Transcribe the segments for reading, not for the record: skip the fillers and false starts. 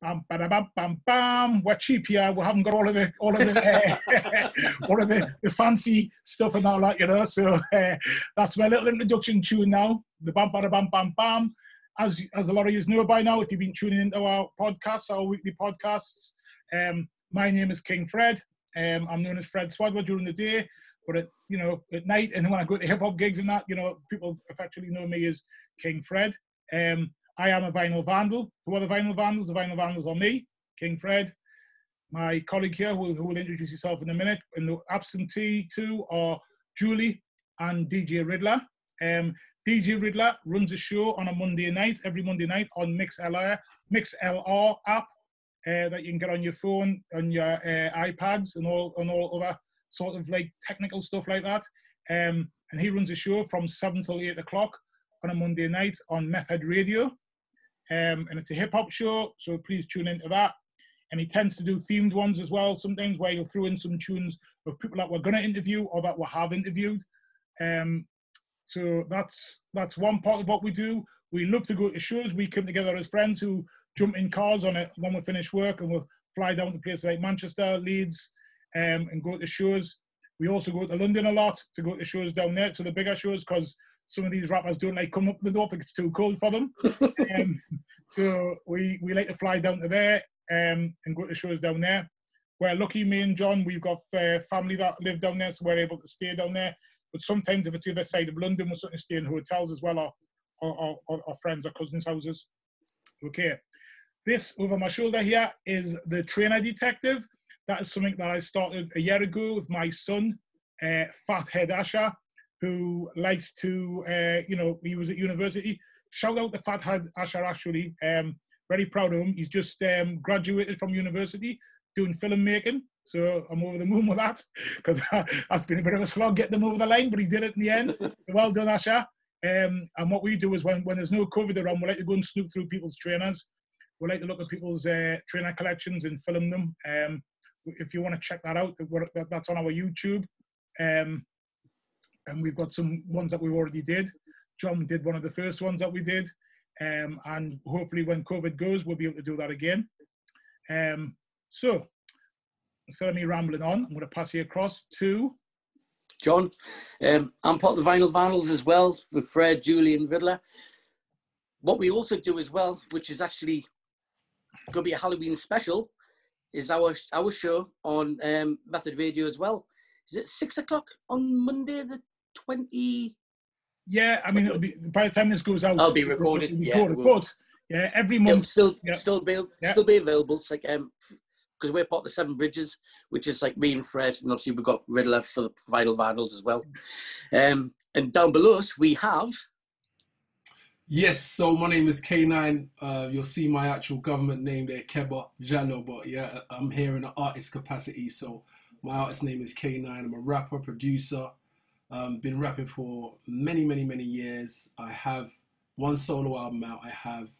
Bam, bam, bam, bam. We're cheap here. We haven't got all of the all of the fancy stuff and all that, you know. So that's my little introduction tune now. The bam, bam, bam, bam, bam. As a lot of you know by now, if you've been tuning into our podcasts, our weekly podcasts, my name is King Fred. I'm known as Fred Swadwer during the day, but at night, and when I go to hip hop gigs and that, people effectively know me as King Fred. I am a Vinyl Vandal. Who are the Vinyl Vandals? The Vinyl Vandals are me, King Fred, my colleague here, who will introduce himself in a minute, and the absentee two are Julie and DJ Riddler. DJ Riddler runs a show on a Monday night, every Monday night on MixLR app that you can get on your phone, on your iPads, and all other sort of like technical stuff like that. And he runs a show from 7 till 8 o'clock on a Monday night on Method Radio. And it's a hip hop show, so please tune into that. And he tends to do themed ones as well, sometimes where he'll throw in some tunes of people that we're going to interview or that we have interviewed. So that's one part of what we do. We love to go to shows. We come together as friends who jump in cars on it when we finish work, and we'll fly down to places like Manchester, Leeds, and go to shows. We also go to London a lot to go to shows down there, to the bigger shows, because some of these rappers don't like coming up the door because it's too cold for them. So we like to fly down to there and go to shows down there. We're lucky, me and John, we've got family that live down there, so we're able to stay down there. But sometimes if it's the other side of London, we're starting to stay in hotels as well, or friends or cousins' houses. Okay. This over my shoulder here is the Trainer Detective. That is something that I started a year ago with my son, Fathead Asher, who likes to, he was at university. Shout out to Fathead Asher, actually. Very proud of him. He's just graduated from university doing filmmaking. So I'm over the moon with that, because that's been a bit of a slog getting him over the line, but he did it in the end. So well done, Asher. And what we do is when there's no COVID around, we like to go and snoop through people's trainers. We like to look at people's trainer collections and film them. If you want to check that out, that's on our YouTube. And we've got some ones that we already did. John did one of the first ones that we did. And hopefully when COVID goes, we'll be able to do that again. So instead of me rambling on, I'm going to pass you across to John. I'm part of the Vinyl Vandals as well, with Fred, Julie and Riddler. What we also do as well, which is actually going to be a Halloween special, is our show on Method Radio as well. Is it 6 o'clock on Monday the 20? Yeah, I mean, it'll be, by the time this goes out, I'll be recorded. But yeah, every month it'll still be available. It's like because we're part of the Seven Bridges, which is like me and Fred, and obviously we've got Riddler for the Vinyl Vandals as well. And down below us we have. Yes, so my name is K9. You'll see my actual government name there, Keba Jalo, but yeah, I'm here in an artist capacity. So my artist name is K9. I'm a rapper, producer. Been rapping for many, many, many years. I have one solo album out. I have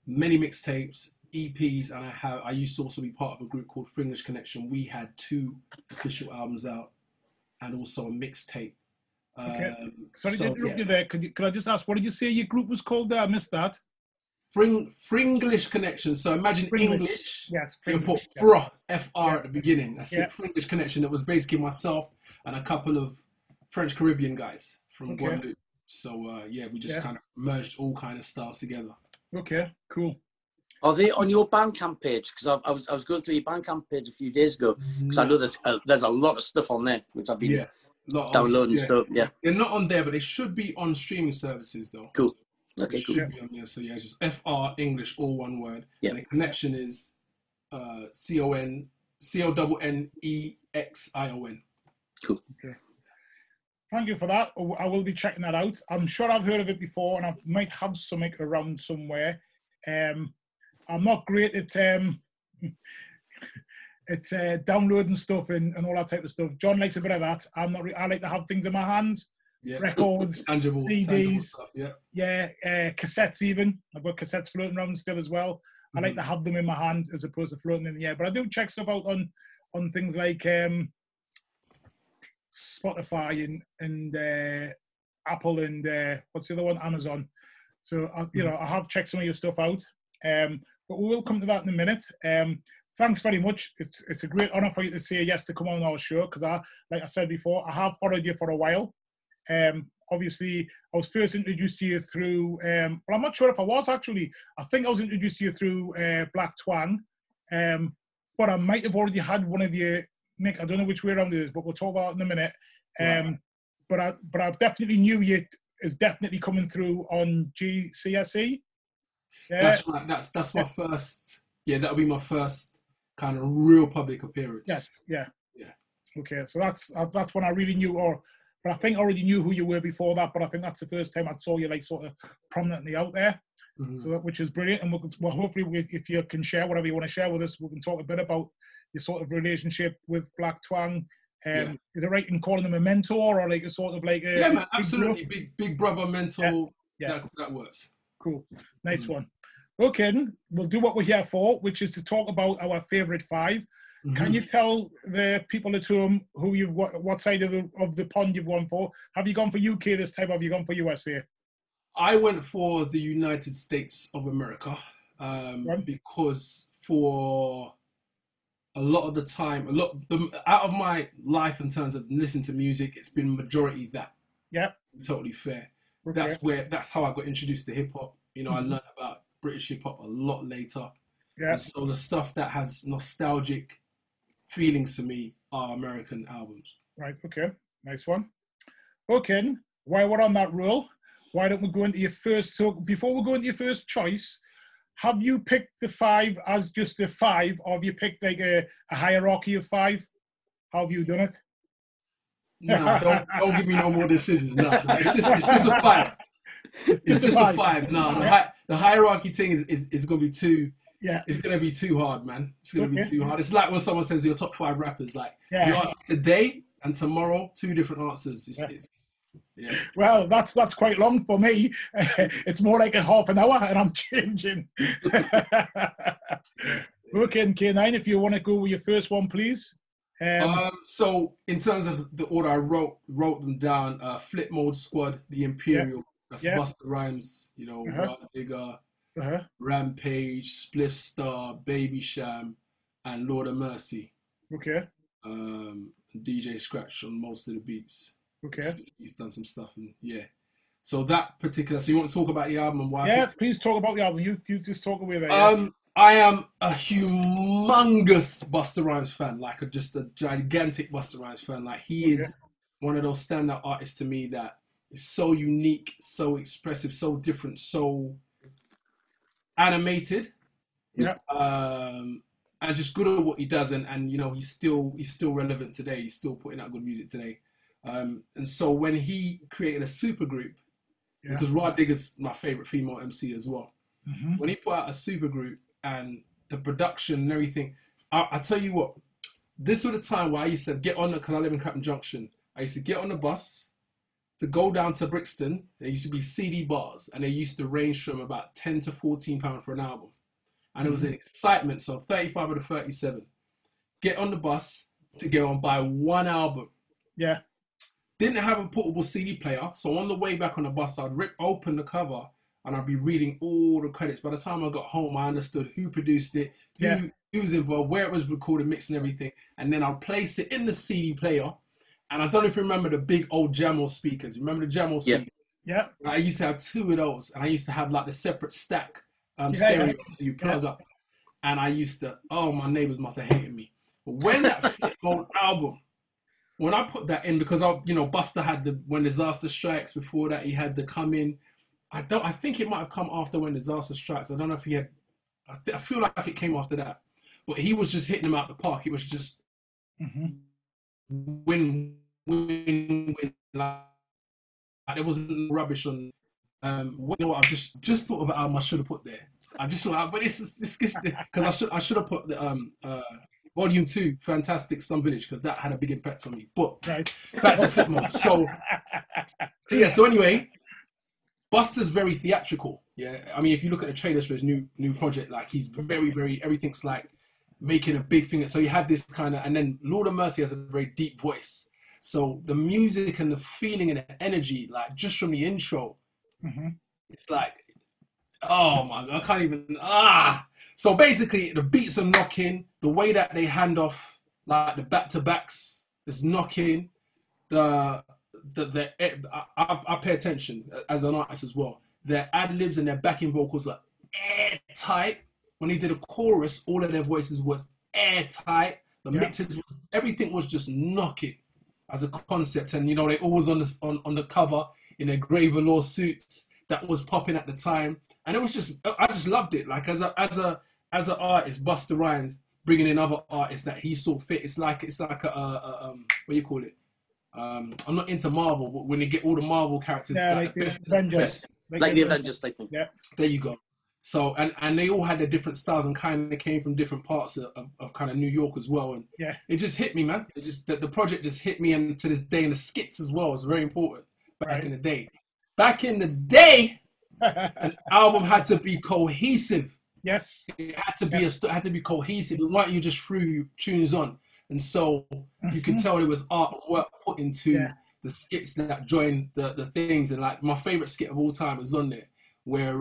many mixtapes, EPs, and I used to also be part of a group called Fringlish Connection. We had 2 official albums out and also a mixtape. Okay. Sorry to interrupt you there. Could I just ask, what did you say your group was called there? I missed that. Fringlish Connection. So imagine English. Yes. You put FR at the beginning. That's it. Fringlish Connection. It was basically myself and a couple of French Caribbean guys from Guadeloupe. So we just kind of merged all kind of styles together. Okay, cool. Are they on your Bandcamp page? Because I was going through your Bandcamp page a few days ago, because I know there's a lot of stuff on there which I've been downloading stuff. Yeah, they're not on there, but they should be on streaming services though. Cool. Okay, cool. Should be on there. So yeah, it's just FR English, all one word. Yeah. And the connection is CONNEXION. Cool. Okay. Thank you for that. I will be checking that out. I'm sure I've heard of it before, and I might have something around somewhere. I'm not great at downloading stuff and all that type of stuff. John likes a bit of that. I'm not. I like to have things in my hands. Yeah. Records, tangible CDs, stuff, cassettes even. I've got cassettes floating around still as well. I like to have them in my hand as opposed to floating in the air. But I do check stuff out on things like Spotify and Apple and what's the other one? Amazon. So I have checked some of your stuff out. but we will come to that in a minute. Thanks very much. It's a great honour for you to say yes to come on our show, because like I said before, I have followed you for a while. Obviously, I was first introduced to you through, well, I'm not sure if I was actually. I think I was introduced to you through Blak Twang, but I might have already had one of you, Nick. I don't know which way around it is, but we'll talk about it in a minute. Right. But I definitely knew you is definitely coming through on GCSE. Yeah. That's right. That's my first. Yeah, that'll be my first kind of real public appearance. Yes. Yeah. Yeah. Okay, so that's when I really knew, but I think I already knew who you were before that. But I think that's the first time I saw you like sort of prominently out there. Mm-hmm. So which is brilliant. And well hopefully, if you can share whatever you want to share with us, we can talk a bit about your sort of relationship with Blak Twang. Is it right in calling him a mentor, or like a sort of like a man, absolutely big brother mentor? Yeah. That works. Cool, nice one. Okay, then we'll do what we're here for, which is to talk about our favourite five. Mm-hmm. Can you tell the people at home what side of the pond you've gone for? Have you gone for UK this time, or have you gone for USA? I went for the United States of America because for a lot of the time, out of my life in terms of listening to music, it's been majority that. Yeah. Totally fair. Okay. That's how I got introduced to hip hop. You know, I learned about British hip hop a lot later. Yeah. And so the stuff that has nostalgic feelings to me are American albums. Right. Okay. Nice one. Okay. While we're on that roll, why don't we go into your first? So before we go into your first choice, have you picked the five as just a five, or have you picked like a hierarchy of five? How have you done it? No, don't give me no more decisions. No, it's just a five. It's just a five. No, the hierarchy thing is gonna be too. Yeah, it's gonna be too hard, man. It's gonna be too hard. It's like when someone says your top five rappers, like you are today and tomorrow, two different answers. Yeah. Well, that's quite long for me. It's more like a half an hour, and I'm changing. Okay, K9, if you want to go with your first one, please. So in terms of the order, I wrote them down. Flip Mode Squad, The Imperial, that's Busta Rhymes, you know, Rod Digger, Rampage, Spliff Star, Baby Sham, and Lord of Mercy. Okay. DJ Scratch on most of the beats. Okay. He's done some stuff, and so that particular. So you want to talk about the album and why? Yeah, please talk about the album. You just talk away there. I am a humongous Busta Rhymes fan, like just a gigantic Busta Rhymes fan. Like he is one of those standout artists to me that is so unique, so expressive, so different, so animated. Yeah. And just good at what he does, and you know he's still relevant today. He's still putting out good music today. And so when he created a supergroup, because Rod Digger's my favorite female MC as well. Mm-hmm. When he put out a supergroup and the production and everything, I tell you what, this was the time where I used to get on, because I live in Clapham Junction, I used to get on the bus to go down to Brixton. There used to be CD bars, and they used to range from about £10 to £14 for an album. And it was an excitement, so 35 or the 37. Get on the bus to go and buy one album. Yeah. Didn't have a portable CD player, so on the way back on the bus, I'd rip open the cover and I'd be reading all the credits. By the time I got home, I understood who produced it, who was involved, where it was recorded, mixed and everything. And then I'd place it in the CD player. And I don't know if you remember the big old Jamo speakers. Remember the Jamo speakers? Yeah. I used to have two of those, and I used to have like the separate stack stereo, so you plug up. And I used to, my neighbors must have hated me. But when that Flip Mode album, when I put that in, because Busta had When Disaster Strikes. Before that, he had the Come In. I think it might have come after When Disaster Strikes. I don't know if he had. I feel like it came after that, but he was just hitting them out the park. It was just win. Like there wasn't rubbish on. You know what? I've just thought of an album I should have put there. I just thought, but it's because I should have put the Volume 2, Fantastic Slum Village, because that had a big impact on me. But back to Flip Mode. So anyway, Busta's very theatrical. Yeah, I mean, if you look at the trailers for his new project, like he's very, very, everything's like making a big thing. So he had this kind of, and then Lord of Mercy has a very deep voice. So the music and the feeling and the energy, like just from the intro, it's like, Oh my God, I can't even. So basically, the beats are knocking. The way that they hand off, like the back to backs, is knocking. I pay attention as an artist as well. Their ad libs and their backing vocals are airtight. When he did a chorus, all of their voices was airtight. The mixes, everything was just knocking as a concept. And you know, they always on the cover in their grey velour suits that was popping at the time. And it was just, I just loved it. Like as an artist, Busta Rhymes bringing in other artists that he saw fit. It's like a what do you call it? I'm not into Marvel, but when they get all the Marvel characters, like the Avengers, like the Avengers type thing. Yeah, there you go. So and they all had their different styles and kind of came from different parts of kind of New York as well. And it just hit me, man. It just the project just hit me, and to this day, and the skits as well is very important. Back in the day. Back in the day, an album had to be cohesive. Yes, it had to be cohesive. Why don't you just threw tunes on? And so you could tell there was art work put into the skits that joined the things. And like my favorite skit of all time is on there, where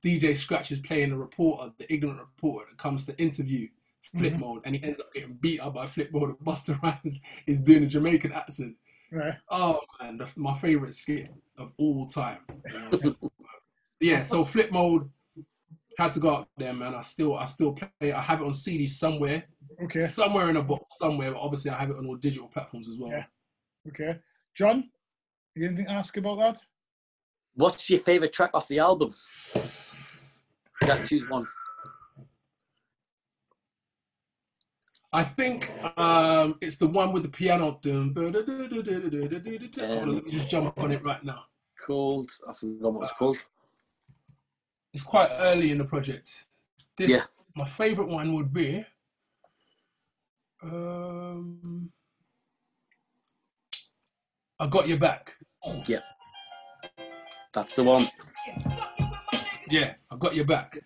DJ Scratch is playing the reporter, the ignorant reporter that comes to interview Flip Mode, and he ends up getting beat up by Flip Mode, and Busta Rhymes is doing a Jamaican accent. Right. Oh man, my favorite skit of all time. Yeah, so Flip Mode had to go up there, man. I still play. I have it on CD somewhere. Okay. Somewhere in a box somewhere, but obviously I have it on all digital platforms as well. Yeah. Okay. John, you anything to ask about that? What's your favourite track off the album? You got to choose one. I think it's the one with the piano. Let me just jump on it right now. Called? I forgot what it's called. It's quite early in the project. My favourite one would be I Got Your Back. Yeah. That's the one. Yeah, I Got Your Back.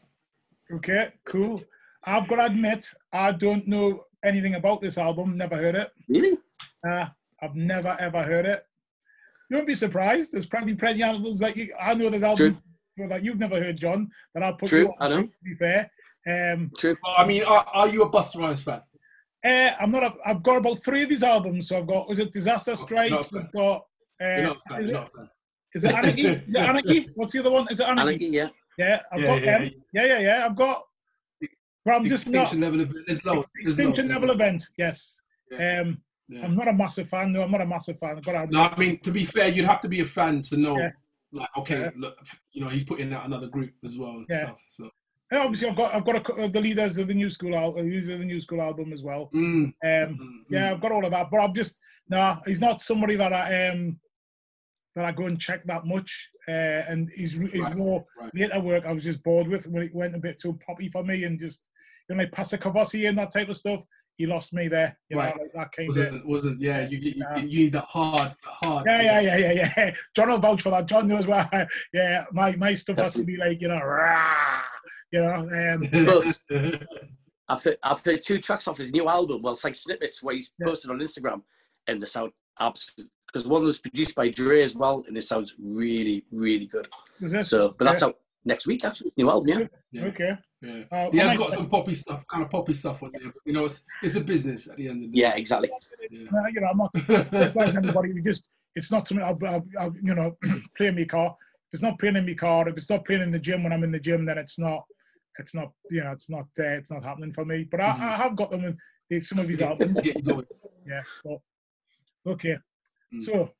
Okay, cool. I've got to admit, I don't know anything about this album. Never heard it. Really? I've never, ever heard it. You won't be surprised. There's probably plenty of albums that I know there's albums that you've never heard, John, that I'll put you on, I know. to be fair. True. I mean, are you a Busta Rhymes fan? I'm not. I've got about 3 of his albums. So I've got, was it Disaster Strikes? I've got. Is it Anarchy? Is it Anarchy? What's the other one? Is it Anarchy? Anarchy, yeah. Yeah, I've got them. Yeah. I've got. But I'm just not. Extinction Level Event. Yes. Yeah. I'm not a massive fan. No, I'm not a massive fan. I mean, to be fair, you'd have to be a fan to know. Yeah. Like, okay, look, you know, he's putting out another group as well and stuff. So. And obviously, I've got the leaders of the New School album as well. Yeah, I've got all of that, but I'm just he's not somebody that I go and check that much. And he's more later work I was just bored with when it went a bit too poppy for me, and just like Pastor Kavossi and that type of stuff. He lost me there. You know, like that came wasn't you need that hard. Yeah. John will vouch for that. John knows why. Yeah, my stuff has to be like, rah, But I've heard 2 tracks off his new album. Well, it's like snippets where he's posted on Instagram, and they sound absolutely, because one was produced by Dre as well, and it sounds really, really good. So, but that's out next week, actually. New album, yeah. Okay. Yeah. He has got some poppy stuff on there, but you know, it's a business at the end of the day. Yeah, exactly. Yeah. I'm not criticizing anybody. It's not something I'll play in my car. If it's not playing in my car, if it's not playing in the gym when I'm in the gym, then it's not happening for me. But I have got them in some of these albums. To get you going. Yeah. But, okay. So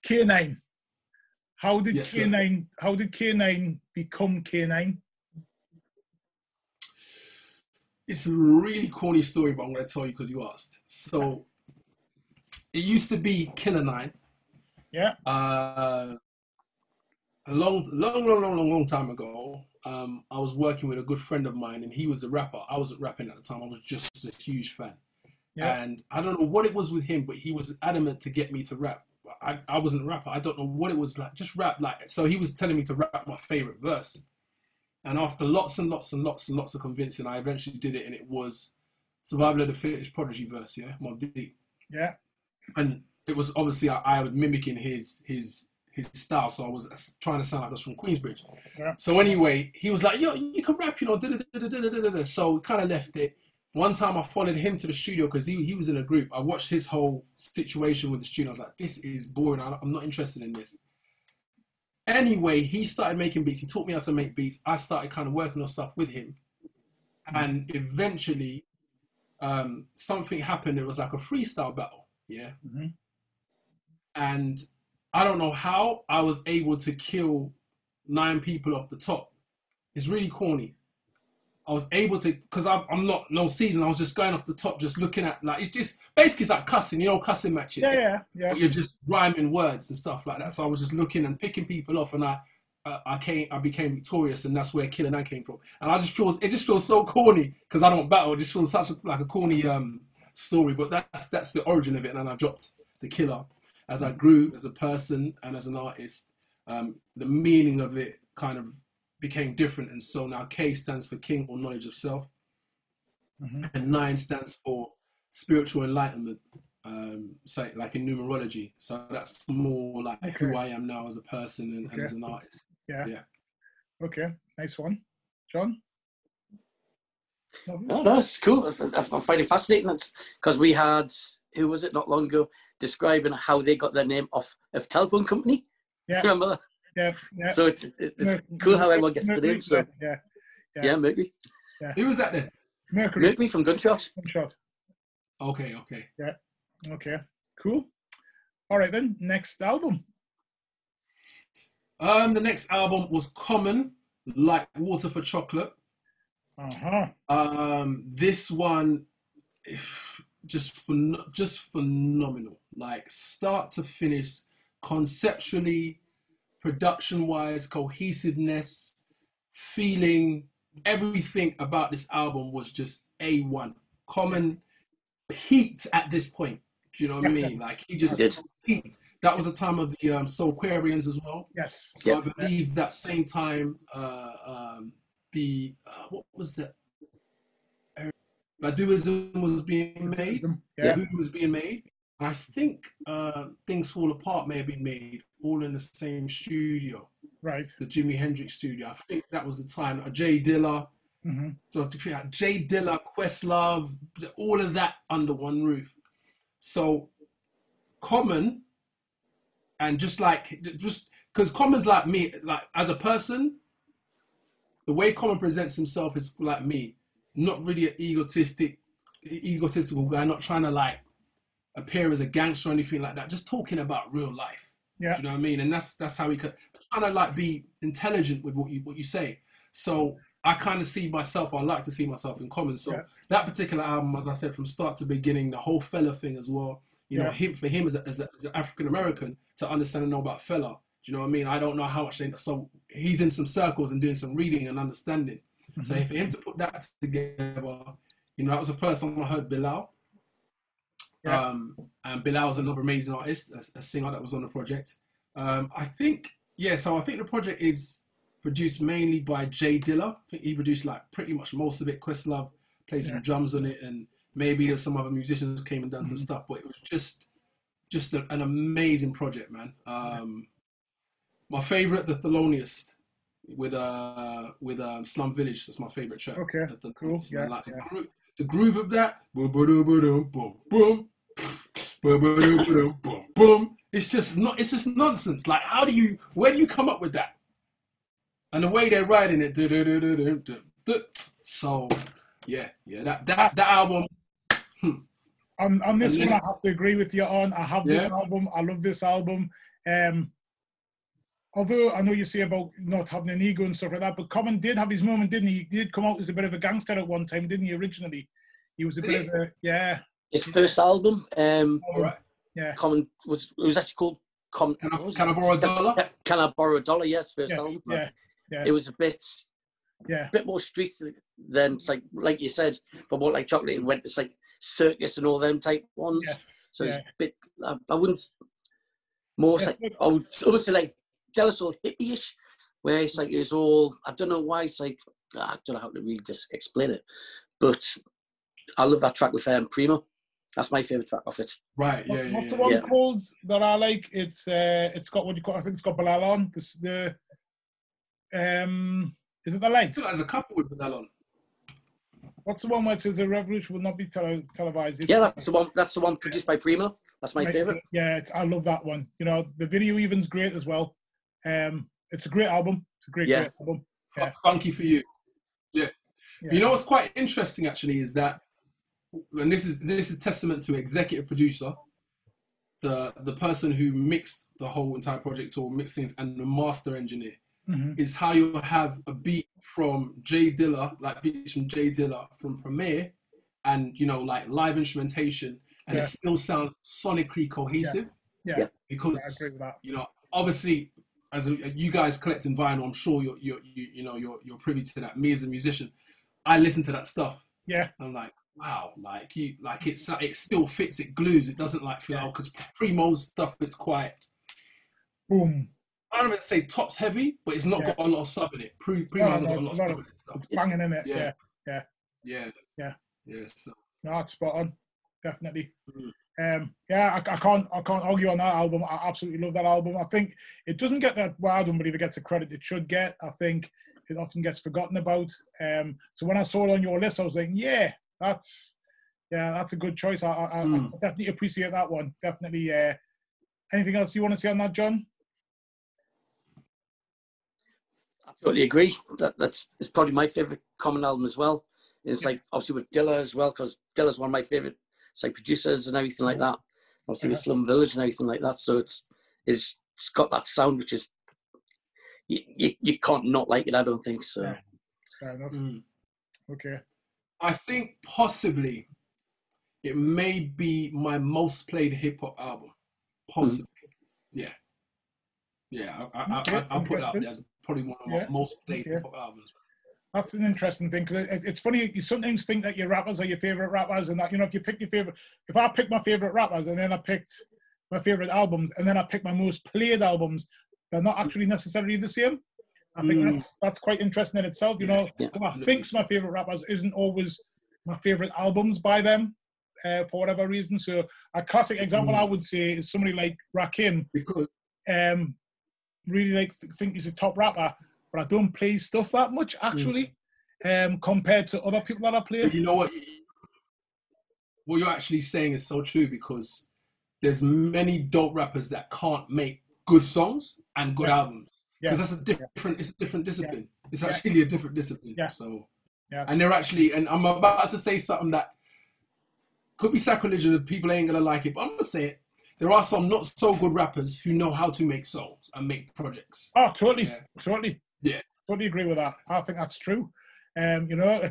K9. How did K9 become K9? It's a really corny story, but I'm going to tell you because you asked. So it used to be Killer 9. Yeah. A long time ago, I was working with a good friend of mine, and he was a rapper. I wasn't rapping at the time. I was just a huge fan. Yeah. And I don't know what it was with him, but he was adamant to get me to rap. I wasn't a rapper. I don't know what it was like. Just rap like. So he was telling me to rap my favorite verse. And after lots of convincing, I eventually did it, and it was Survival of the Fittest Prodigy verse, Mobb Deep. Yeah. And it was obviously I was mimicking his his style. So I was trying to sound like I was from Queensbridge. Yeah. So anyway, he was like, yo, you can rap, you know. So we kind of left it. One time I followed him to the studio because he was in a group. I watched his whole situation with the studio. I was like, this is boring. I'm not interested in this. Anyway, he started making beats. He taught me how to make beats. I started kind of working on stuff with him. And eventually, something happened. It was like a freestyle battle. Yeah. Mm-hmm. And I don't know how I was able to kill 9 people off the top. It's really corny. I was able to, because I'm not no season. I was just going off the top, just looking at, like, it's just basically, it's like cussing, you know, cussing matches. Yeah. But you're just rhyming words and stuff like that. So I was just looking and picking people off, and I became victorious, and that's where Killer 9 came from. And it just feels so corny because I don't battle. It just feels like a corny story. But that's the origin of it. And then I dropped the Killer as I grew as a person and as an artist. The meaning of it kind of became different, and so now K stands for King or knowledge of self, and 9 stands for spiritual enlightenment, so like in numerology. So that's more like who I am now as a person and as an artist. Yeah. Okay, nice one, John. No, that's cool. I find it fascinating. That's because we had, who was it not long ago, describing how they got their name off of telephone company. Yeah. Remember that? Yeah. So it's cool how everyone gets the name. So yeah, Mercury. Yeah. Who was that then? Mercury from Gunshot. Okay. Yeah. Okay. Cool. All right then. Next album. The next album was Common, Like Water for Chocolate. This one, just phenomenal. Like start to finish, conceptually, production-wise, cohesiveness, feeling, everything about this album was just A1. Common peaked at this point. Do you know what I mean? Like he just peaked. That was the time of the Soulquarians as well. Yes. So I believe that same time, what was that? Baduism was being made. Voodoo was being made. I think Things Fall Apart may have been made all in the same studio. Right. The Jimi Hendrix studio. I think that was the time. Jay Dilla. So Jay Dilla, Questlove, all of that under one roof. So Common, and just because Common's like me, like as a person, the way Common presents himself is like me. Not really an egotistical guy, not trying to like appear as a gangster or anything like that, just talking about real life. Yeah. Do you know what I mean? And that's how he could kind of like be intelligent with what you say. So I kind of see myself, I like to see myself in Common. So that particular album, as I said, from start to beginning, the whole fella thing as well, you know, for him as an African-American to understand and know about fella, do you know what I mean? I don't know how much so he's in some circles and doing some reading and understanding. So for him to put that together, you know, that was the first time I heard Bilal. And Bilal's another amazing artist, a singer that was on the project. I think the project is produced mainly by Jay Dilla. I think he produced like pretty much most of it. Questlove played some drums on it, and maybe there's some other musicians came and done some stuff, but it was just an amazing project, man. My favorite, The Thelonious, with Slum Village. That's my favorite track. Okay, cool. Like the groove of that, boom, boom, boom, boom, boom, boom, boom, boom. It's just nonsense. Like, where do you come up with that? And the way they're writing it, so that album. On this one, I have to agree with you on. I have this album. I love this album. Although I know you say about not having an ego and stuff like that, but Common did have his moment, didn't he? He did come out as a bit of a gangster at one time, didn't he, originally? He was a bit of a, His first album, Common was actually called Can I Borrow a Dollar? Can I Borrow a Dollar? Yes, first album. Yeah. It was a bit more street than, like you said, for what like Chocolate, it went to like circus and all them type ones. Yeah. So it's a bit, I wouldn't, more like, I would almost say like, jealous or hippie-ish, where it's like it's all, I don't know why, it's like, I don't know how to really just explain it, but I love that track with Primo. That's my favourite track off it. Right, What's the one called that I like? It's got what you call, I think it's got Bilal on. Is it The Light? There's a couple with Bilal on. What's the one where it says a revolution will not be televised? Yeah, that's the one. That's the one produced by Puma. That's my favourite. Yeah, I love that one. You know, the video even's great as well. It's a great album. It's a great album. Yeah. Funky for you. Yeah. You know what's quite interesting actually is that, and this is testament to executive producer, the person who mixed the whole entire project or mixed things, and the master engineer, is how you have a beat from Jay Dilla, like beats from Jay Dilla from Premiere, and you know, like live instrumentation, and it still sounds sonically cohesive. Yeah. Because I agree with that. you know, obviously, as you guys collecting vinyl, I'm sure you're privy to that. Me as a musician, I listen to that stuff. Yeah. I'm like, wow, it still fits, it glues, it doesn't like feel out, because Primo's stuff, it's quite boom. I don't even say tops heavy, but it's not got a lot of sub in it. Primo's not got a lot of sub in it. Stuff. Banging in it. Yeah. So. No, it's spot on. Definitely. I can't argue on that album. I absolutely love that album. I think it doesn't get that, well, I don't believe it gets the credit it should get. I think it often gets forgotten about. So when I saw it on your list, I was like, that's a good choice. I definitely appreciate that one. Definitely. Anything else you want to say on that, John? I totally agree. It's probably my favourite Common album as well. It's like obviously with Dilla as well, because Dilla's one of my favourite producers and everything like that. Obviously with Slum Village and everything like that. So it's got that sound which is you can't not like it. I don't think so. Yeah. Fair enough. Okay. I think possibly it may be my most played hip hop album. Possibly. I'll put it up there as probably one of my most played hip hop albums. That's an interesting thing, because it's funny, you sometimes think that your rappers are your favourite rappers, and that, you know, if I pick my favourite rappers and then I picked my favourite albums and then I pick my most played albums, they're not actually necessarily the same. I think that's quite interesting in itself. You know, what I think's my favourite rappers isn't always my favourite albums by them, for whatever reason. So a classic example I would say is somebody like Rakim, because really think he's a top rapper, but I don't play his stuff that much actually, compared to other people that I play. But you know what? What you're actually saying is so true, because there's many dope rappers that can't make good songs and good albums, because that's it's a different discipline. It's actually a different discipline. So, and they're actually, and I'm about to say something that could be sacrilegious, people ain't gonna like it, but I'm gonna say it. There are some not so good rappers who know how to make songs and make projects. Oh, totally. Totally agree with that. I think that's true. You know,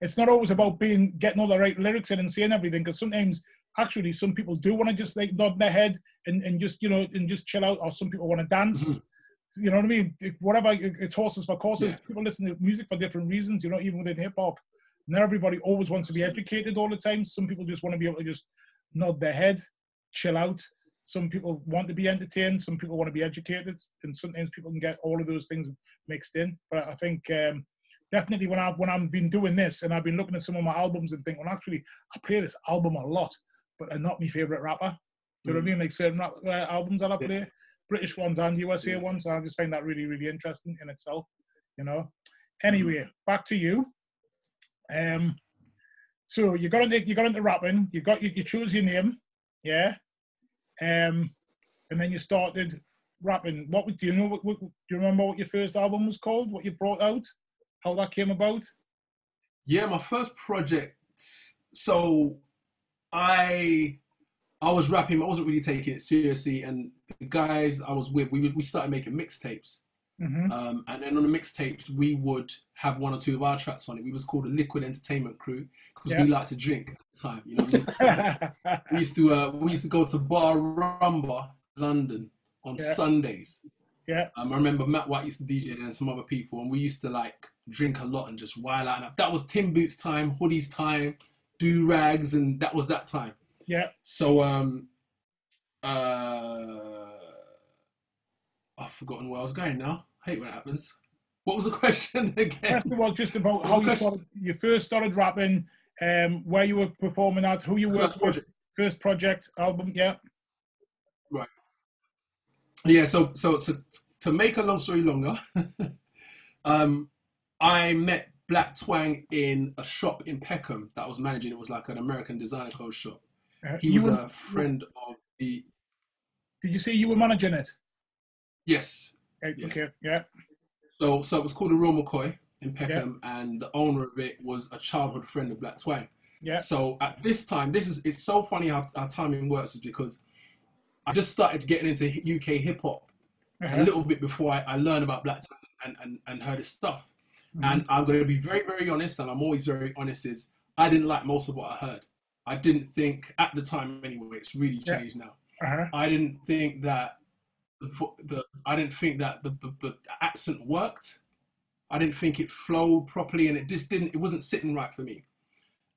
it's not always about getting all the right lyrics in and saying everything, because sometimes actually some people do want to just like nod their head and just, you know, and just chill out, or some people want to dance. You know what I mean? Whatever, it's horses for courses. People listen to music for different reasons, you know, even within hip hop. Not everybody always wants to be educated all the time. Some people just want to be able to just nod their head, chill out. Some people want to be entertained. Some people want to be educated, and sometimes people can get all of those things mixed in. But I think definitely when I've been doing this and I've been looking at some of my albums and think, well, actually, I play this album a lot, but they're not my favorite rapper. Do you know what I mean? Like certain albums that I play, British ones and USA ones. I just find that really, really interesting in itself. You know. Anyway, back to you. So you got into rapping. You chose your name, and then you started rapping. Do you remember what your first album was called? What you brought out? How that came about? Yeah, my first project. So I was rapping. I wasn't really taking it seriously, and the guys I was with, we started making mixtapes. And then on the mixtapes, we would have one or two of our tracks on it. We was called a Liquid Entertainment Crew, because we liked to drink at the time. You know, we used to go to Bar Rumba, London, on Sundays. I remember Matt White used to DJ there and some other people, and we used to like drink a lot and just wild out. And that was Tim Boots time, hoodies time, do rags, and that was that time. So I've forgotten where I was going now. I hate when it happens. What was the question again? The question was just about how you first started rapping, where you were performing at, who you worked with, first project, album, yeah. Right. Yeah, so to make a long story longer, I met Blak Twang in a shop in Peckham that I was managing. It was like an American designer clothes shop. He was a friend of the... Did you say you were managing it? Yes. Okay, yeah. So it was called the Real McCoy in Peckham, and the owner of it was a childhood friend of Blak Twang. Yeah. So at this time, it's so funny how timing works, is because I just started getting into UK hip hop a little bit before I learned about Blak Twang and heard his stuff. And I'm going to be very, very honest, and I'm always very honest, is I didn't like most of what I heard. I didn't think, at the time anyway, it's really changed now. I didn't think that the accent worked. I didn't think it flowed properly, and it wasn't sitting right for me.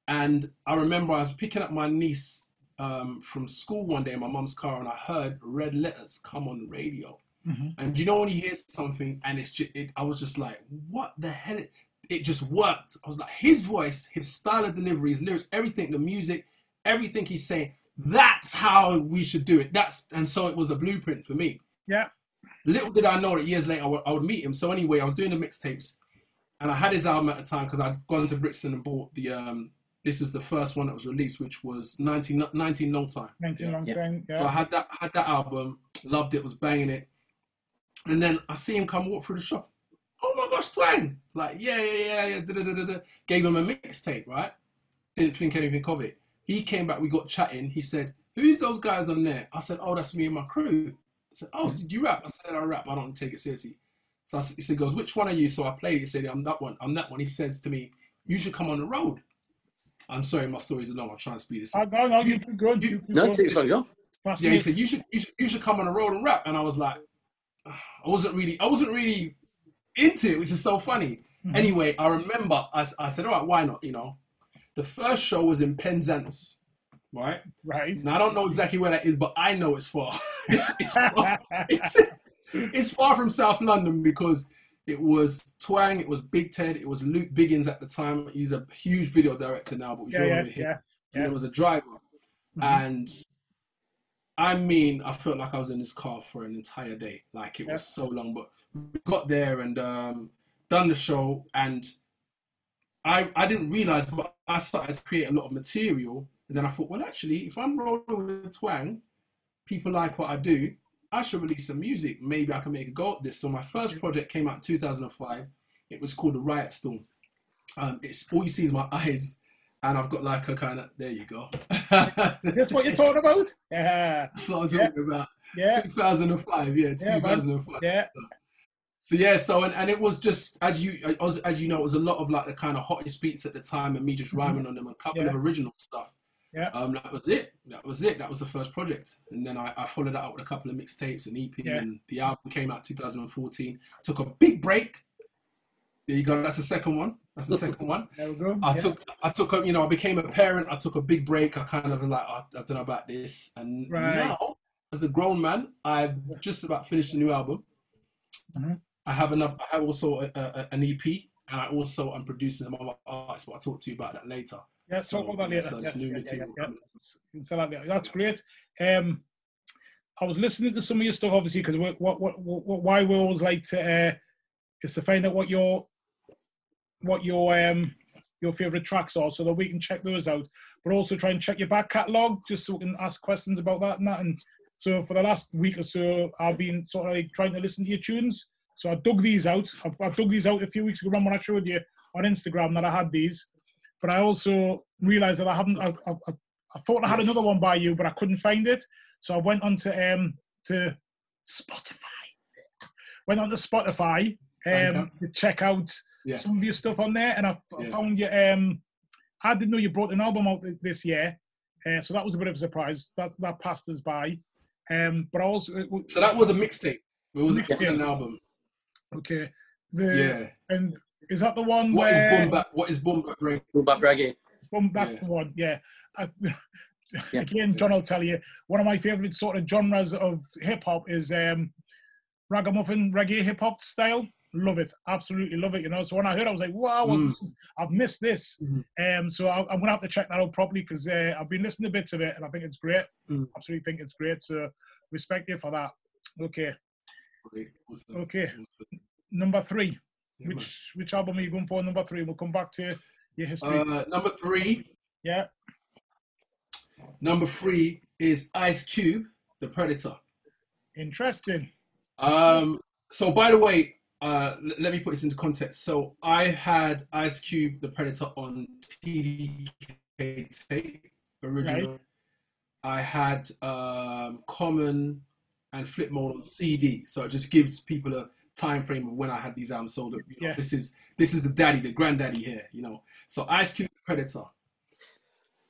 And I remember I was picking up my niece from school one day in my mum's car, and I heard Red Letters come on the radio. And you know when you hear something and I was just like, what the hell? It just worked. I was like, his voice, his style of delivery, his lyrics, everything, the music, everything he's saying, that's how we should do it. And so it was a blueprint for me. Yeah. Little did I know that years later I would meet him. So anyway, I was doing the mixtapes, and I had his album at the time because I'd gone to Brixton and bought the this is the first one that was released, which was 19 Long Time. 19 Long Time, yeah. So I had that album, loved it, was banging it. And then I see him come walk through the shop. Oh my gosh, Twang! Like, yeah. Gave him a mixtape, right? Didn't think anything of it. He came back, we got chatting. He said, who's those guys on there? I said, oh, that's me and my crew. I said, oh, so do you rap? I said, I rap. I don't take it seriously. So he goes, which one are you? So I played it. He said, I'm that one. He says to me, you should come on the road. I'm sorry, my story's long. I'm trying to speed this up. No, you keep going. No, take it slow. Yeah, he said, you should come on the road and rap. And I was like, I wasn't really into it, which is so funny. Anyway, I remember I said, all right, why not? You know, the first show was in Penzance, right? Right. Now I don't know exactly where that is, but I know it's far. It's far from South London because it was Twang, it was Big Ted, it was Luke Biggins at the time. He's a huge video director now, but we drove over here. And there was a driver, and I mean, I felt like I was in this car for an entire day. Like, it was so long. But we got there and done the show, and I didn't realise, but I started to create a lot of material. And then I thought, well, actually, if I'm rolling with Twang, people like what I do, I should release some music. Maybe I can make a go at this. So my first project came out in 2005. It was called The Riot Storm. It's all you see is my eyes. And I've got like a kind of, there you go. That's what you're talking about? Yeah. That's what I was talking about. Yeah. 2005, 2005. Yeah. So and it was just, as you know, it was a lot of like the kind of hottest beats at the time and me just rhyming on them, a couple of original stuff. Yeah. That was it. That was the first project. And then I followed that up with a couple of mixtapes and EP, and the album came out 2014. Took a big break. There you go. That's the second one. There we go. I took a, I became a parent. I took a big break. I kind of like, I don't know about this. And now, as a grown man, I've just about finished a new album. I have also an EP, and I also am producing some other artists, but I'll talk to you about that later. Yeah, talk about that later. So new material coming. That's great. I was listening to some of your stuff, obviously, because why we always like to is to find out what your favorite tracks are, so that we can check those out, but also try and check your back catalogue just so we can ask questions about that and that. And so for the last week or so, I've been sort of like trying to listen to your tunes. So I dug these out. I dug these out a few weeks ago when I showed you on Instagram that I had these, but I also realised that I haven't. I thought I had another one by you, but I couldn't find it. So I went on to Spotify. To check out some of your stuff on there, and I found you. I didn't know you brought an album out this year, so that was a bit of a surprise. That passed us by. But I also so that was a mixtape. It was an album. Okay. And is that the one What is Boom Bap Reggae? Boom Bap Reggae. That's the one. Yeah. Again, John will tell you, one of my favourite sort of genres of hip hop is ragamuffin reggae hip hop style. love it, absolutely love it. You know, so when I heard, I was like, wow, I've missed this. So I'm gonna have to check that out properly because I've been listening to bits of it and I think it's great. Absolutely think it's great. So respect you for that. Okay. Okay. Number 3. Yeah, which album are you going for? Number 3. We'll come back to your history. Number 3. Yeah. Number 3 is Ice Cube, The Predator. Interesting. So by the way, let me put this into context. So I had Ice Cube, The Predator on TDK tape, original. Right. I had Common and Flip Mode on CD. So it just gives people a time frame of when I had these albums. So that, you know, this is the daddy, the granddaddy here, you know. So Ice Cube, The Predator.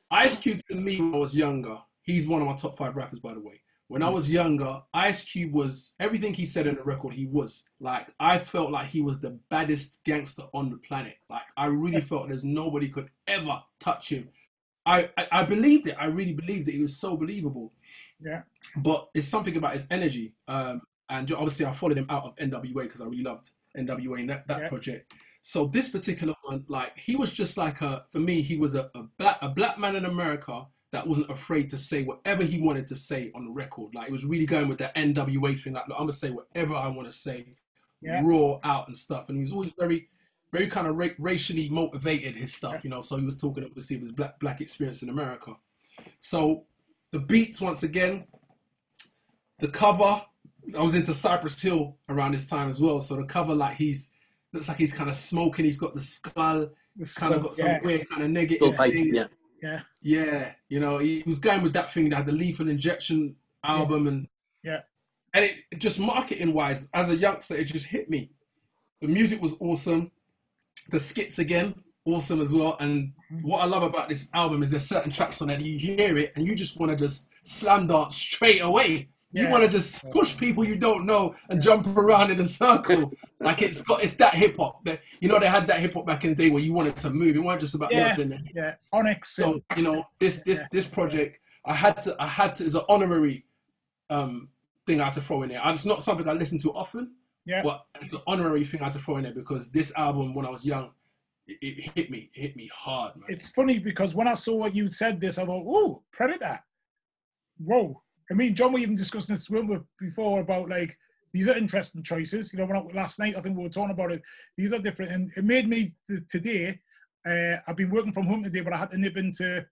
Ice Cube to me when I was younger, he's one of my top 5 rappers, by the way. When I was younger, Ice Cube was, everything he said in the record, he was. Like, I felt like he was the baddest gangster on the planet. Like, I really felt there's nobody could ever touch him. I believed it. I really believed it. He was so believable. Yeah. But it's something about his energy. And obviously, I followed him out of NWA because I really loved NWA and that project. So this particular one, like, he was just like for me, he was a black man in America that wasn't afraid to say whatever he wanted to say on the record. Like, it was really going with that NWA thing. Like, look, I'm going to say whatever I want to say, raw out and stuff. And he was always very, very kind of racially motivated, his stuff, you know. So he was talking, obviously, of his black experience in America. So the beats, once again, the cover, I was into Cypress Hill around this time as well. So the cover, like, looks like he's kind of smoking. He's got the skull. It's kind of got some weird kind of negative thing. Yeah. You know, he was going with that thing that had the Lethal Injection album and it just marketing wise, as a youngster, it just hit me. The music was awesome. The skits again, awesome as well. And what I love about this album is there's certain tracks on it, you hear it and you just want to just slam dance straight away. You want to just push people you don't know and jump around in a circle. Like it's that hip hop. You know, they had that hip hop back in the day where you wanted to move. It wasn't just about moving. Yeah, Onyx. So, you know, this project, I had to, is an honorary thing I had to throw in there. And it's not something I listen to often, but it's an honorary thing I had to throw in there because this album, when I was young, it hit me hard, man. It's funny because when I saw what you said this, I thought, ooh, Predator. Whoa. I mean, John, we even discussed this before about, like, these are interesting choices. You know, last night, I think we were talking about it. These are different. And it made me, today, I've been working from home today, but I had to nip into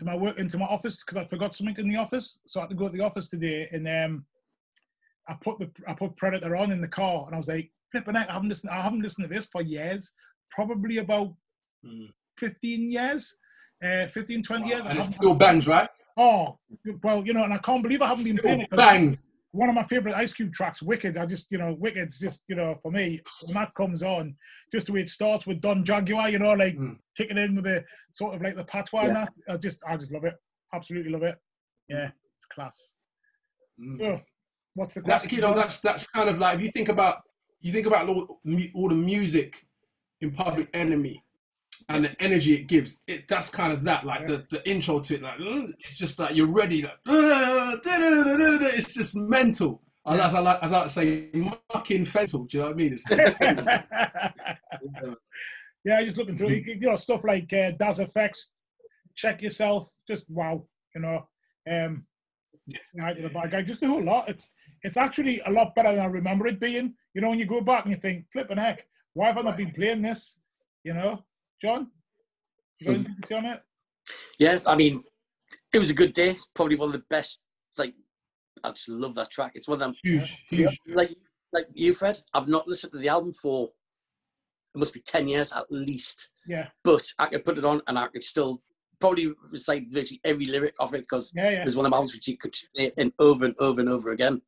my office because I forgot something in the office. So I had to go to the office today. And I put Predator on in the car. And I was like, flipping heck, I haven't listened to this for years. Probably about 15 years, 15, 20 years. And it still bangs, right? Oh, well, you know, and I can't believe I haven't been playing it. Bangs. One of my favorite Ice Cube tracks, Wicked. Wicked's just, you know, for me, when that comes on, just the way it starts with Don Jaguar, you know, like kicking in with the sort of like the patois and that. I just love it. Absolutely love it. Yeah, it's class. So, what's the question? You know, that's kind of like, if you think about all the music in Public Enemy, and the energy it gives, that's kind of that, like the intro to it, like it's just like you're ready, like it's just mental. As I like to say, mucking fental. Do you know what I mean? It's yeah, just looking through, you know, stuff like Daz Effects, Check Yourself, just wow, you know. Night of the Bad Guy, just a whole lot. It's actually a lot better than I remember it being. You know, when you go back and you think, flipping heck, why have I not been playing this? You know. John, you got anything to say on it? Yes, I mean, it was a good day. Probably one of the best. It's like, I just love that track. It's one of them. Huge. Like you, Fred, I've not listened to the album for, it must be 10 years at least. Yeah. But I could put it on and I could still probably recite virtually every lyric of it because there's one of the albums which you could play in over and over and over again,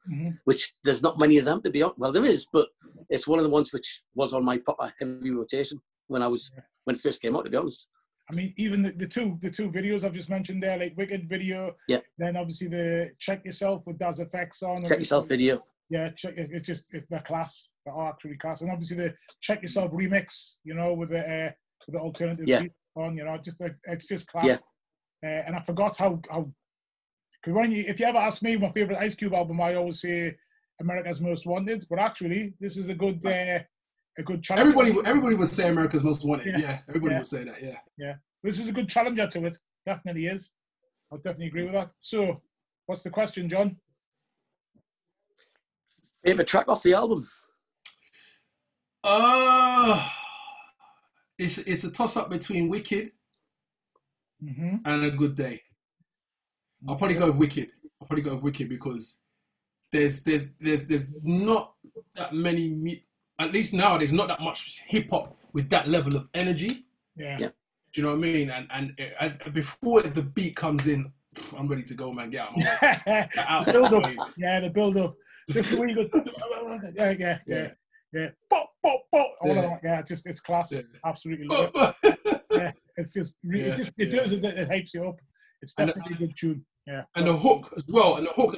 which there's not many of them, to be honest. Well, there is, but it's one of the ones which was on my proper heavy rotation when it first came out, to be honest. I mean, even the two videos I've just mentioned there, like Wicked video, then obviously the Check Yourself with Daz Effects on. Check Yourself video. Yeah, it's the class, the actually class, and obviously the Check Yourself remix, you know, with the alternative beat on, you know, just it's just class. Yeah. And I forgot how because if you ever ask me my favorite Ice Cube album, I always say America's Most Wanted, but actually this is a good a good challenge. Everybody would say America's Most Wanted. Yeah, everybody would say that. Yeah. This is a good challenger to it. Definitely is. I'll definitely agree with that. So, what's the question, John? Favorite track off the album? It's a toss up between Wicked and A Good Day. I'll probably go with Wicked because there's not that many, at least nowadays, not that much hip hop with that level of energy. Yeah. Do you know what I mean? And as before the beat comes in, I'm ready to go, man. Get out of my way. The build up. Yeah, the build up. Just the way you go. Yeah. Pop, pop, pop. It's class. Yeah. Absolutely love it. Yeah, it's just really, it hypes you up. It's definitely a good tune. Yeah. And the hook as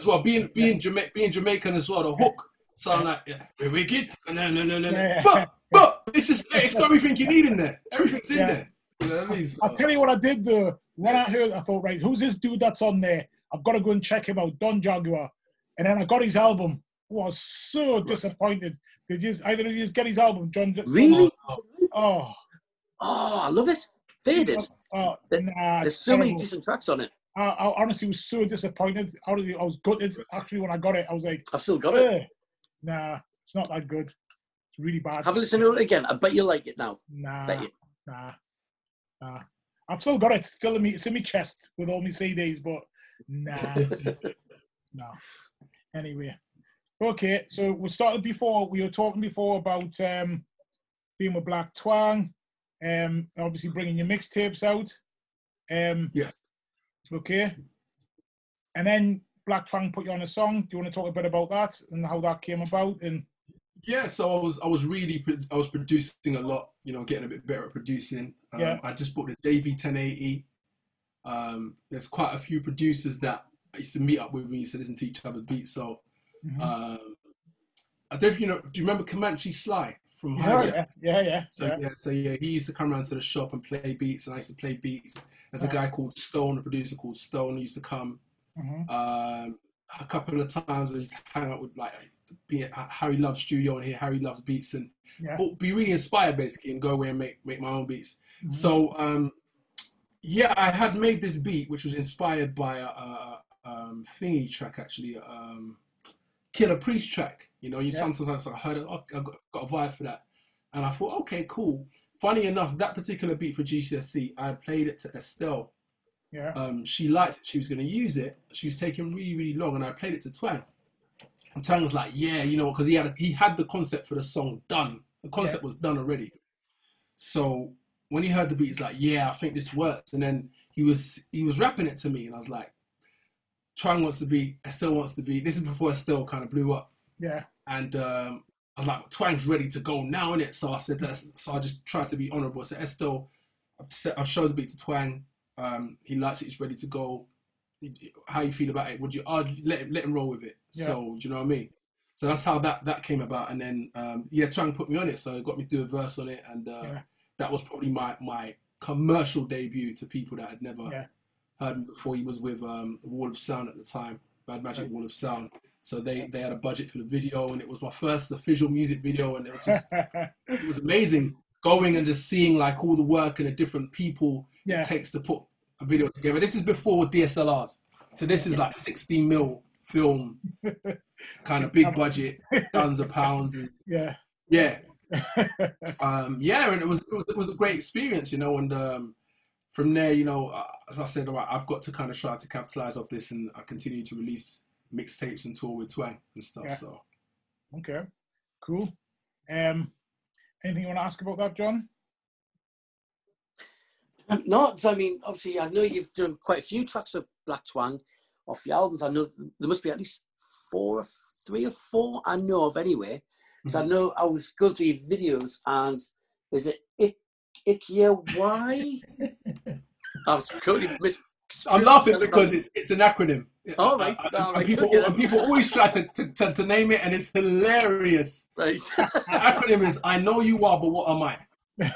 well. Being Jamaican as well. The hook sound like we're wicked. No. But it's got everything you need in there. Everything's in there. You know what I mean? So, I'll tell you what I did though. When I heard, I thought, right, who's this dude that's on there? I've got to go and check him out, Don Jaguar. And then I got his album. I was so disappointed. Either of you get his album, John? Really? Oh, I love it. Faded. There's so many decent tracks on it. I honestly was so disappointed. I was gutted actually when I got it. I was like, I've still got it. Nah, it's not that good. It's really bad. Have a listen to it again. I bet you'll like it now. Nah. I've still got it. It's in my chest with all my CDs, but nah. No. Anyway. Okay, so we were talking before about being with Blak Twang, obviously bringing your mixtapes out. Yes. Okay. And then Blak Twang put you on a song. Do you want to talk a bit about that and how that came about? And yeah, so I was producing a lot, getting a bit better at producing. I just bought the JV 1080. There's quite a few producers that I used to meet up with. We used to listen to each other's beats. So I don't know if do you remember Comanche Sly from Highgate? Yeah. So he used to come around to the shop and play beats, and I used to play beats. There's a guy called Stone, a producer called Stone, who used to come. A couple of times I used to hang out with be at Harry Love's studio and hear Harry Love's beats and be really inspired basically and go away and make my own beats. So I had made this beat which was inspired by a thingy track actually, Killer Priest track. Sometimes I heard it, I got a vibe for that, and I thought, okay, cool. Funny enough, that particular beat for GCSE, I played it to Estelle. She liked it. She was going to use it. She was taking really, really long, and I played it to Twang. And Twang was like, because he had the concept for the song done. The concept was done already. So when he heard the beat, he's like, I think this works. And then he was rapping it to me, and I was like, Twang wants the beat, Estelle wants the beat. This is before Estelle kind of blew up. Yeah. And I was like, Twang's ready to go now, innit? So I said that. So I just tried to be honourable. So Estelle, I've showed the beat to Twang. He likes it. He's ready to go. How you feel about it? Would you let him roll with it? So do you know what I mean? So that's how that came about. And then Twang put me on it, so it got me to do a verse on it, and that was probably my commercial debut to people that had never heard him before. He was with Wall of Sound at the time, Bad Magic Wall of Sound. So they had a budget for the video, and it was my first official music video, and it was just it was amazing going and just seeing all the work and the different people it takes to put a video together. This is before DSLRs, so this is 16 mil film, kind of big budget, tons of pounds, and and it was a great experience, and from there, as I said, I've got to kind of try to capitalize off this, and I continue to release mixtapes and tour with Twang and stuff. So okay, cool. Anything you want to ask about that, John? No, I mean, obviously, I know you've done quite a few tracks with Blak Twang off the albums. I know there must be at least 3 or 4 I know of anyway. Because I know I was going through your videos, and is it Ikiawai? I was totally I'm laughing because it's an acronym. Oh, right. People always try to name it, and it's hilarious. Right. The acronym is I know you are, but what am I?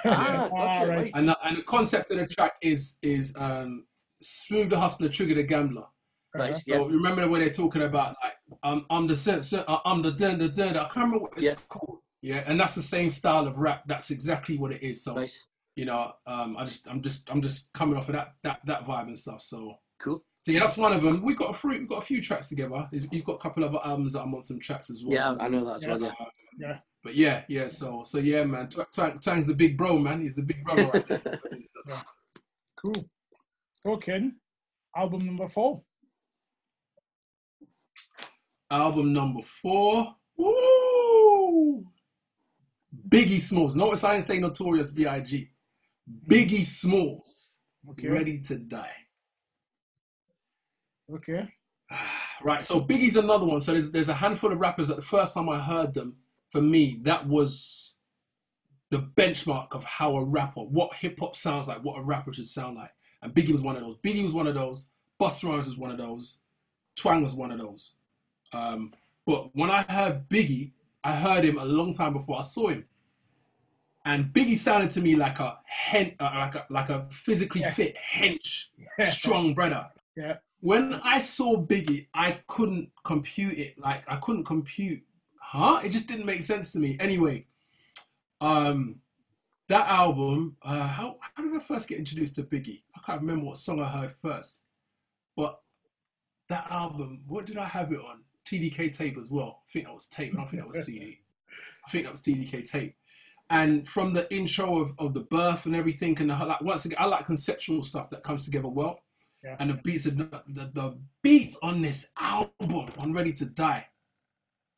Gotcha, right. And the concept of the track is Smooth the Hustler, Trigger the Gambler. Right. So remember when they're talking about I'm the dun. I can't remember what it's called. Yeah, and that's the same style of rap. That's exactly what it is. So, Nice. you know, I'm just coming off of that vibe and stuff. So Cool. So yeah, that's one of them. We've got a few tracks together. He's got a couple of albums that I'm on some tracks as well. Yeah, I know that as well. Yeah. Yeah. But yeah. So yeah, man. Twang's the big bro, man. He's the big brother right there. Yeah. Cool. Okay. Album number 4. Album number 4. Woo! Biggie Smalls. Notice I didn't say Notorious B.I.G. Biggie Smalls. Okay. Ready to Die. Okay. Right, so Biggie's another one. So there's a handful of rappers that the first time I heard them, for me, that was the benchmark of how a rapper, what hip hop sounds like, what a rapper should sound like. And Biggie was one of those. Biggie was one of those. Busta Rhymes was one of those. Twang was one of those. But when I heard Biggie, I heard him a long time before I saw him. And Biggie sounded to me like a physically fit, hench, strong brother. Yeah. When I saw Biggie, I couldn't compute it. Like, I couldn't compute, it just didn't make sense to me. Anyway, that album, how did I first get introduced to Biggie? I can't remember what song I heard first. But that album, what did I have it on? TDK tape as well. I think that was tape. I don't think that was CD. I think that was TDK tape. And from the intro of the birth and everything, and once again, I like conceptual stuff that comes together well. Yeah. And the beats on this album, on Ready to Die,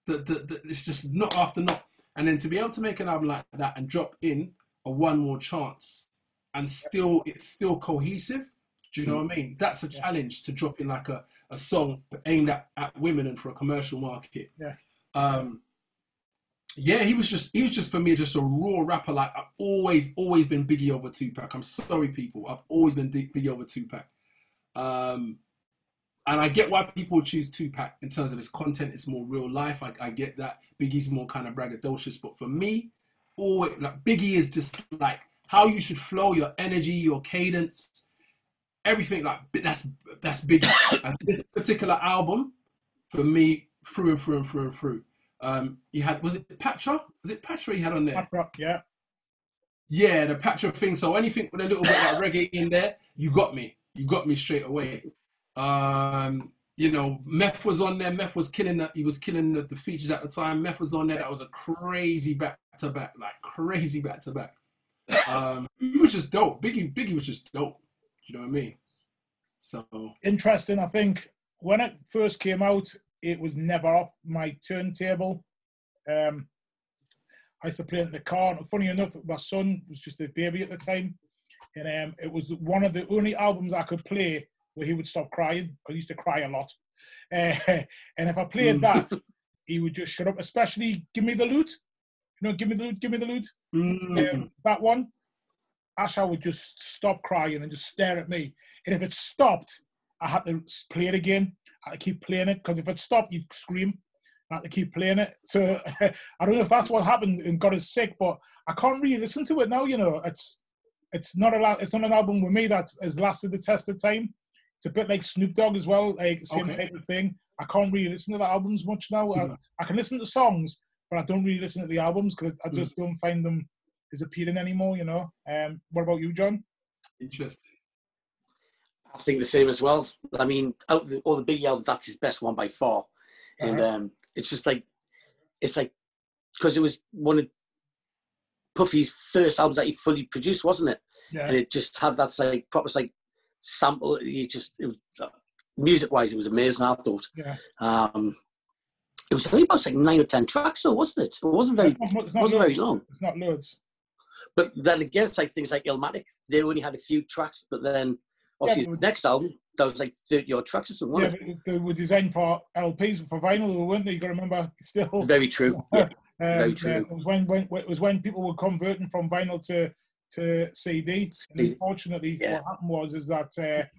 it's just knot after knot. And then to be able to make an album like that and drop in a One More Chance, and it's still cohesive. Do you know what I mean? That's a challenge, to drop in like a song aimed at women and for a commercial market. Yeah. He was just for me just a raw rapper. Like, I've always been Biggie over Tupac. I'm sorry, people. I've always been Biggie over Tupac. And I get why people choose Tupac in terms of his content. It's more real life. I get that. Biggie's more kind of braggadocious. But for me, Biggie is just like how you should flow, your energy, your cadence, everything. Like, that's Biggie. And this particular album, for me, through and through and through and through. He had, was it Patra? Was it Patra he had on there? Patra, yeah. Yeah, the Patra thing. So anything with a little bit of reggae in there, you got me. You got me straight away. You know, Meth was on there. Meth was killing that. He was killing the features at the time. Meth was on there. That was a crazy back-to-back. He was just dope. Biggie was just dope. You know what I mean? So interesting. I think when it first came out, it was never off my turntable. I used to play it in the car. And funny enough, my son was just a baby at the time. And it was one of the only albums I could play where he would stop crying, because he used to cry a lot. And if I played that, he would just shut up, especially Give Me the Loot. You know, Give Me the Loot. That one, Asha would just stop crying and just stare at me. And if it stopped, I had to play it again. I had to keep playing it, because if it stopped, he'd scream. I had to keep playing it. So I don't know if that's what happened and got us sick, but I can't really listen to it now. You know, it's not an album with me that has lasted the test of time. It's a bit like Snoop Dogg as well, like same type of thing. I can't really listen to the albums much now. I can listen to songs, but I don't really listen to the albums, because I just don't find them as appealing anymore. You know. What about you, John? Interesting. I think the same as well. I mean, out of all the Biggie albums, that's his best one by far. And it's just like, because it was one of Puffy's first albums that he fully produced, wasn't it? Yeah. And it just had that like proper like sample. It was music-wise, it was amazing, I thought. Yeah. It was only about like 9 or 10 tracks, so wasn't it? It wasn't very long. It's not loads. But then again, it's like things like Illmatic. They only had a few tracks, but then obviously his next album, that was like 30-odd tracks or something, wasn't it? They were designed for LPs, for vinyl, weren't they? You got to remember, still. Very true. Yeah. Very true. It was when people were converting from vinyl to CD. And unfortunately, what happened was that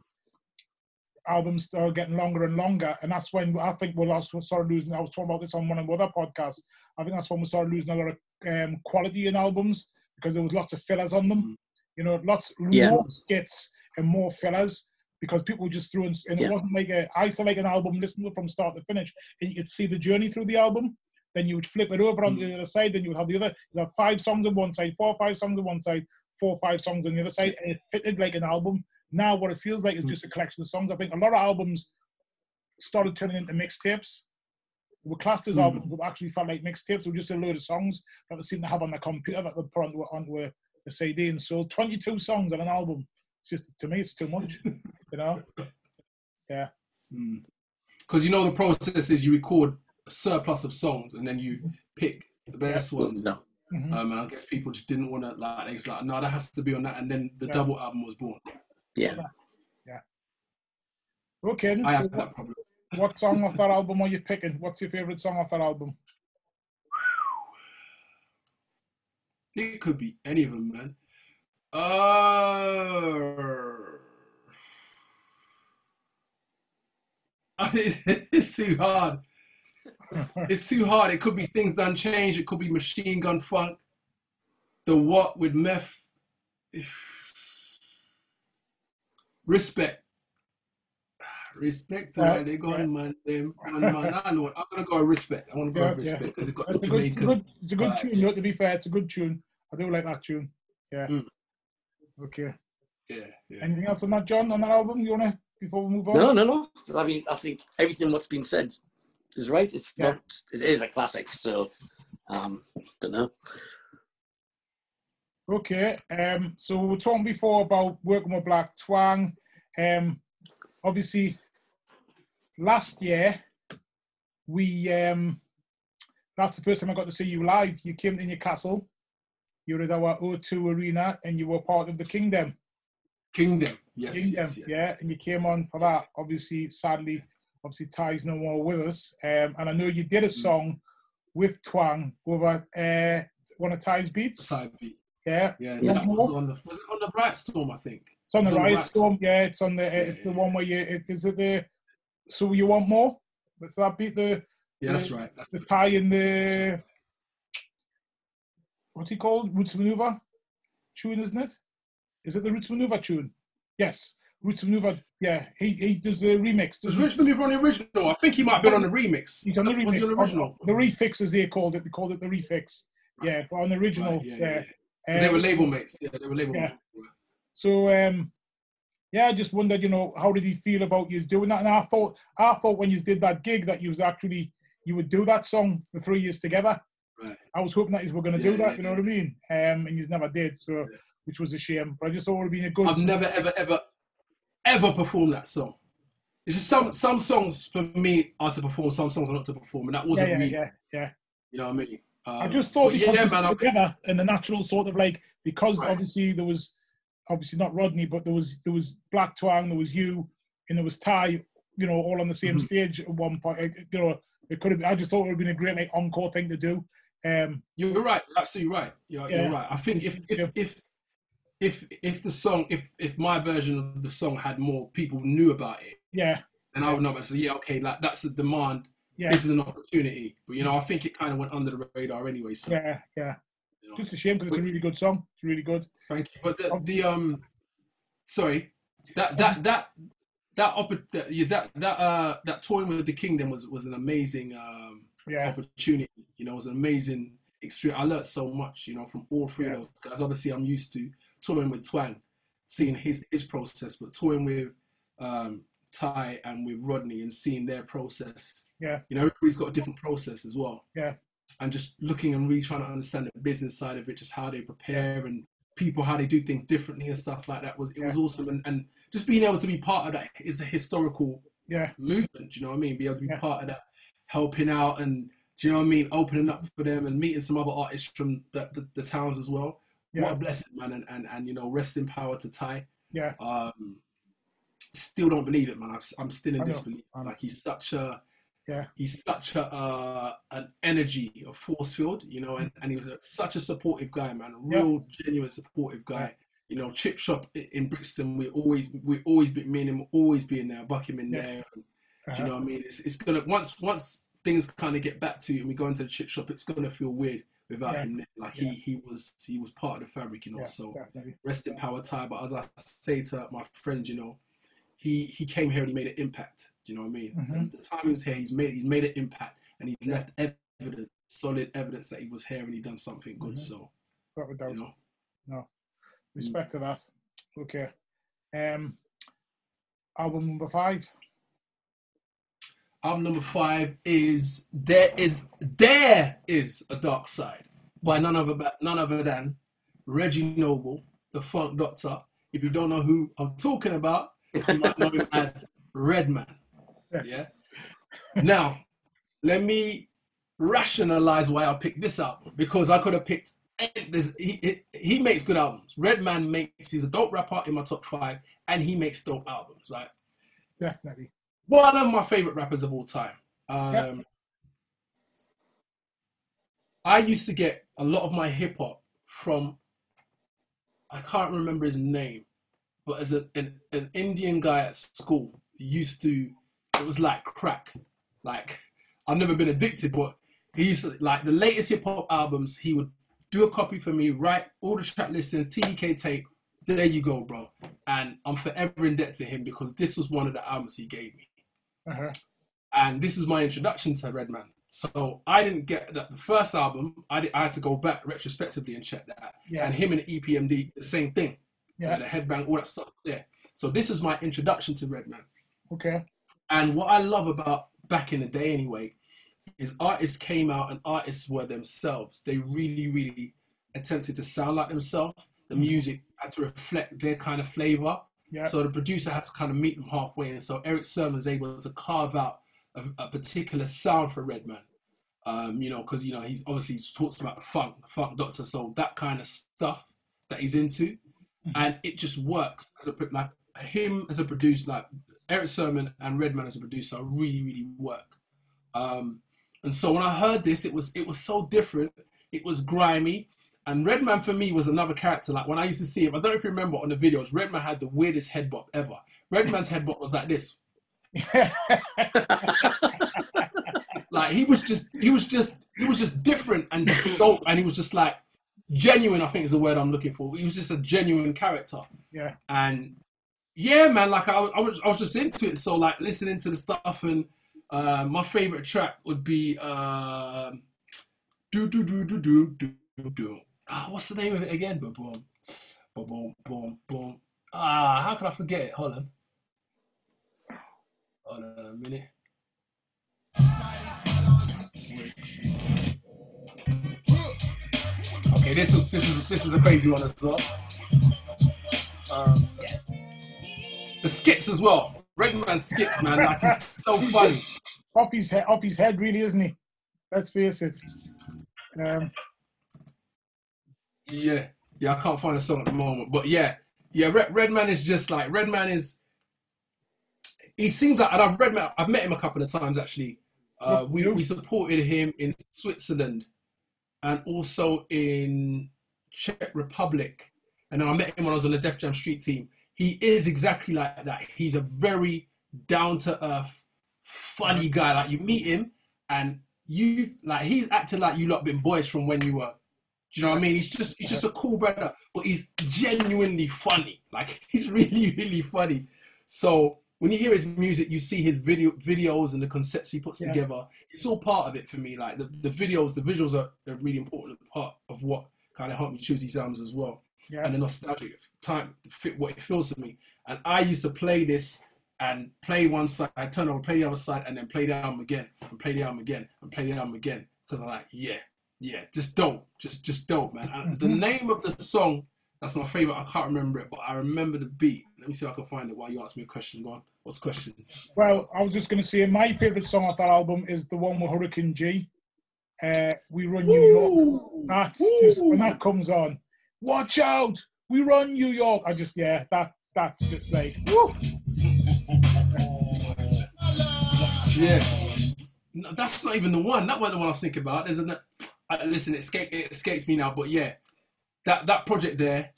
albums started getting longer and longer, and that's when I think we started losing. I was talking about this on one of the other podcasts. I think that's when we started losing a lot of quality in albums, because there was lots of fillers on them. You know, more skits and more fillers, because people just threw in, and it wasn't like I used to like an album, listen to it from start to finish, and you could see the journey through the album. then you would flip it over on the other side, then you would have you'd have 5 songs on one side, 4 or 5 songs on one side, 4 or 5 songs on the other side, and it fitted like an album. Now what it feels like is just a collection of songs. I think a lot of albums started turning into mixtapes. Were classed as albums, but actually felt like mixtapes. Were just a load of songs that they seem to have on their computer that they put onto a CD and sold. 22 songs on an album. It's just, to me, it's too much. You know? Yeah. Because you know the process is you record a surplus of songs and then you pick the best ones. No. And I guess people just didn't want to, like, it's like, no, that has to be on that. And then the double album was born. Yeah. Okay. I have that problem. What song off that album are you picking? What's your favourite song off that album? It could be any of them, man. It's too hard. It's too hard. It could be Things Done Change. It could be Machine Gun Funk. The What with Meth. Respect. Respect to where they gone, man. I'm gonna go with Respect. I want to go with Respect because it's a good tune. You know, to be fair, it's a good tune. I do like that tune. Yeah. Okay. Yeah. Anything else on that, John? On that album, you wanna before we move on? No. I mean, I think everything what's been said is right. It's not. It is a classic. So, don't know. Okay. So we were talking before about working with Blak Twang. Obviously, last year, that's the first time I got to see you live. You came to Newcastle, you were at our O2 Arena, and you were part of the King Dem. King Dem, yes. Yeah, and you came on for that. Obviously, sadly, Ty's no more with us. And I know you did a song with Twang over one of Ty's beats. Side beat. Yeah. That was on the Bright Storm, I think. It's on the Riot Storm, yeah. It's on the. It's the one where So you want more? Let's that beat the. Yeah, that's right. The Ty in the. What's he called? Roots Maneuver tune, isn't it? Is it the Roots Maneuver tune? Yes, Roots Maneuver. Yeah, he does the remix. Does Roots Maneuver on the original? I think he might have been on the remix. He's on the remix. Was he on the original? The refix, as they called it. They called it the refix. Right. Yeah, but on the original, right, they were label mates. Yeah, they were label mates. So, I just wondered, how did he feel about you doing that? And I thought when you did that gig that you would do that song the 3 years together. Right. I was hoping that you were going to do that. You know what I mean? And you never did. So, which was a shame. But I just thought it would have been a good. I've never ever performed that song. It's just some songs for me are to perform, some songs are not to perform, and that wasn't me. Yeah. You know what I mean? I just thought because together and the natural sort of because obviously there was not Rodney, but there was Blak Twang, there was you, and there was Ty, all on the same stage at one point. It could have. I just thought it would have been a great encore thing to do. You're right, absolutely right. You're right. I think if the song, if my version of the song had more people knew about it, and I would know about it. So okay, like that's a demand. Yeah. This is an opportunity, but I think it kind of went under the radar anyway. So yeah. Just a shame because it's a really good song. It's really good. Thank you. But that touring with the King Dem was an amazing opportunity. It was an amazing experience. I learned so much, from all three of those guys. Obviously, I'm used to touring with Twang, seeing his process, but touring with Ty and with Rodney and seeing their process. Yeah. Everybody's got a different process as well. Yeah. And just looking and really trying to understand the business side of it, just how they prepare and people, how they do things differently and stuff like that was awesome. And just being able to be part of that is a historical movement, do you know what I mean? Be able to be part of that, helping out and, do you know what I mean? Opening up for them and meeting some other artists from the towns as well. Yeah. What a blessing, man. And rest in power to Ty. Yeah. Still don't believe it, man. I'm still in disbelief. Like he's such an energy, a force field, and he was such a supportive guy, man. A real genuine supportive guy. Chip shop in Brixton, me and him always being there, buck him in there. And, do you know what I mean? It's gonna once things kind of get back to you and we go into the chip shop, it's gonna feel weird without him there. Like he was part of the fabric, so rest in power, Ty. But as I say to my friend, he came here and he made an impact. You know what I mean? Mm-hmm. And the time he was here, he's made an impact and he's left evidence solid evidence that he was here and he done something good. So, without a doubt. you know. No, respect to that. Okay. Album number 5. Album number 5 is There Is a Dark Side by none other than Reggie Noble, the Funk Doctor. If you don't know who I'm talking about, you might know him as Redman. Yes. Yeah. Now, let me rationalize why I picked this album, because I could have picked this. He makes good albums. Redman he's a dope rapper in my top 5, and he makes dope albums. Right? Definitely. One of my favorite rappers of all time. I used to get a lot of my hip hop from, I can't remember his name, but as an Indian guy at school, it was like crack. Like, I've never been addicted, but he used to, like, the latest hip hop albums, he would do a copy for me, write all the track listings, TDK tape. There you go, bro. And I'm forever in debt to him because this was one of the albums he gave me. And this is my introduction to Redman. So I didn't get the first album. I had to go back retrospectively and check that. Yeah. And him and EPMD, the same thing. Yeah. The headbang, all that stuff there. So this is my introduction to Redman. Okay. And what I love about back in the day anyway, is artists came out and artists were themselves. They really, really attempted to sound like themselves. The music had to reflect their kind of flavor. Yeah. So the producer had to kind of meet them halfway. And so Eric Sermon's able to carve out a particular sound for Redman. Because, he's obviously talks about the funk doctor. So that kind of stuff that he's into. And it just works. Like him as a producer, like Eric Sermon and Redman as a producer really, really work. And so when I heard this, it was so different. It was grimy. And Redman for me was another character. Like when I used to see him, I don't know if you remember on the videos, Redman had the weirdest head bop ever. Redman's head bop was like this. Like he was just different and just dope. And he was just like genuine, I think is the word I'm looking for. He was just a genuine character. Yeah. And yeah, man, like I was just into it. So like listening to the stuff, and my favorite track would be do do do do do do do. What's the name of it again? Boom, boom, boom, boom, boom. How can I forget it? Hold on a minute. Okay, this is a crazy one as well. The skits as well. Redman's skits, man, like he's so funny. Off his head, really, isn't he? Let's face it. Yeah, I can't find a song at the moment, but yeah. Redman is just like he seems like, and I've met him a couple of times actually. We supported him in Switzerland and also in Czech Republic, and then I met him when I was on the Def Jam Street team. He is exactly like that. He's a very down to earth, funny guy. Like you meet him and he's acting like you lot been boys from when you were. Do you know what I mean? He's just a cool brother, but he's genuinely funny. Like he's really, really funny. So when you hear his music, you see his videos and the concepts he puts together. It's all part of it for me. Like the visuals are a really important part of what kind of helped me choose these albums as well. Yeah. And the nostalgic time to fit what it feels to me. And I used to play this and play one side, I turn over, play the other side, and then play the album again, and play the album again, and play the album again. Because I'm like, yeah, just dope. Just dope, man. And the name of the song, that's my favorite. I can't remember it, but I remember the beat. Let me see if I can find it while you ask me a question. Go on. What's the question? Well, I was just going to say my favorite song off that album is the one with Hurricane G. We Run New York. That's just, when that comes on, watch out, we run New York. That's just like, woo. Yeah. No, that's not even the one. That wasn't the one I was thinking about. Listen, it escapes me now, but yeah, that project there.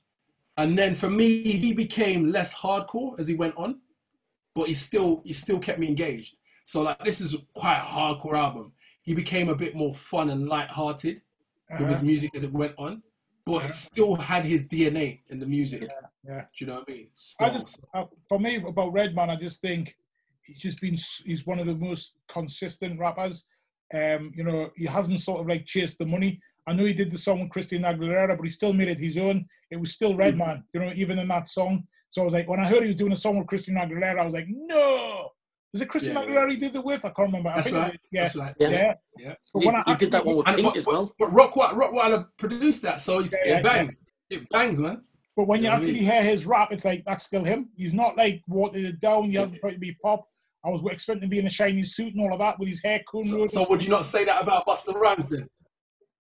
And then for me, he became less hardcore as he went on, but he still kept me engaged. So like, this is quite a hardcore album. He became a bit more fun and light-hearted with his music as it went on, but it still had his DNA in the music. Yeah. Do you know what I mean? For me, about Redman, I just think he's one of the most consistent rappers. You know, he hasn't sort of like chased the money. I know he did the song with Christina Aguilera, but he still made it his own. It was still Redman, you know, even in that song. So I was like, when I heard he was doing a song with Christina Aguilera, I was like, no. Is it Christina Aguilera he did it with? I can't remember. That's right. Yeah. So he did that one with Pink as well. But Rockweiler produced that, so it bangs. It bangs, man. But when you actually hear his rap, it's like, that's still him. He's not like watered it down. He hasn't tried to be pop. I was expecting to be in a shiny suit and all of that with his hair cornrowed. So would you not say that about Busta Rhymes then?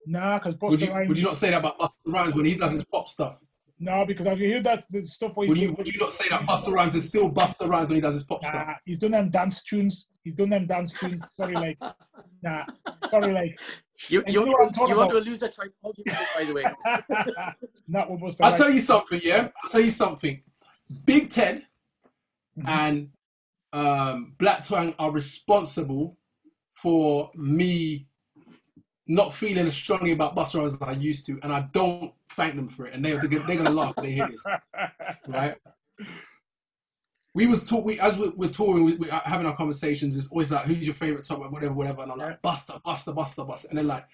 Nah, because Busta Rhymes... Would you not say that about Busta Rhymes when he does his pop stuff? No, because have you heard that the stuff where would you not say that Busta Rhymes is still Busta Rhymes when he does his pop stuff? He's done them dance tunes. Sorry, like, sorry, like. You want to lose that tripod, by the way. Not what Busta I'll tell you something, yeah? I'll tell you something. Big Ted and Blak Twang are responsible for me not feeling as strongly about Busta Rhymes as I used to, and I don't thank them for it. And they're gonna laugh when they hear this, right? As we're touring, we're having our conversations. It's always like, who's your favorite top, whatever. And I'm like, Busta, and they're like,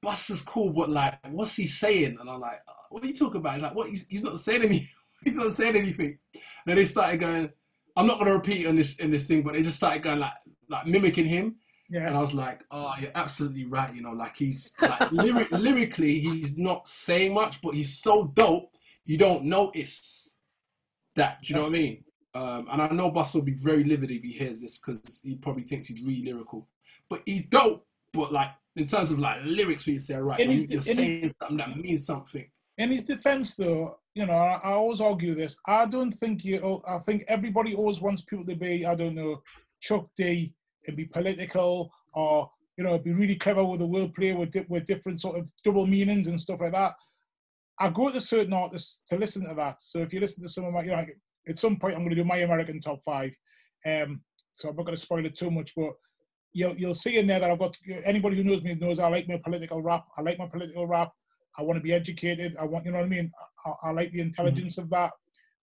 Busta's cool, but like, what's he saying? And I'm like, what are you talking about? He's like, what? He's not saying anything. He's not saying anything. And then they started going, I'm not gonna repeat in this thing, but they just started going like mimicking him. Yeah. And I was like, oh, you're absolutely right. You know, like he's like lyrically, he's not saying much, but he's so dope, you don't notice that. Do you know what I mean? And I know Busta will be very livid if he hears this because he probably thinks he's really lyrical. But he's dope. But like in terms of like lyrics, where you say, right, you're saying something that means something. In his defense, though, you know, I always argue this. I think everybody always wants people to be, I don't know, Chuck D and be political, or you know, be really clever with the wordplay with different sort of double meanings and stuff like that. I go to certain artists to listen to that. So if you listen to some of my, you know, at some point I'm going to do my American top 5. So I'm not going to spoil it too much, but you'll see in there that I've got, anybody who knows me knows I like my political rap. I want to be educated. I want, you know what I mean? I like the intelligence of that,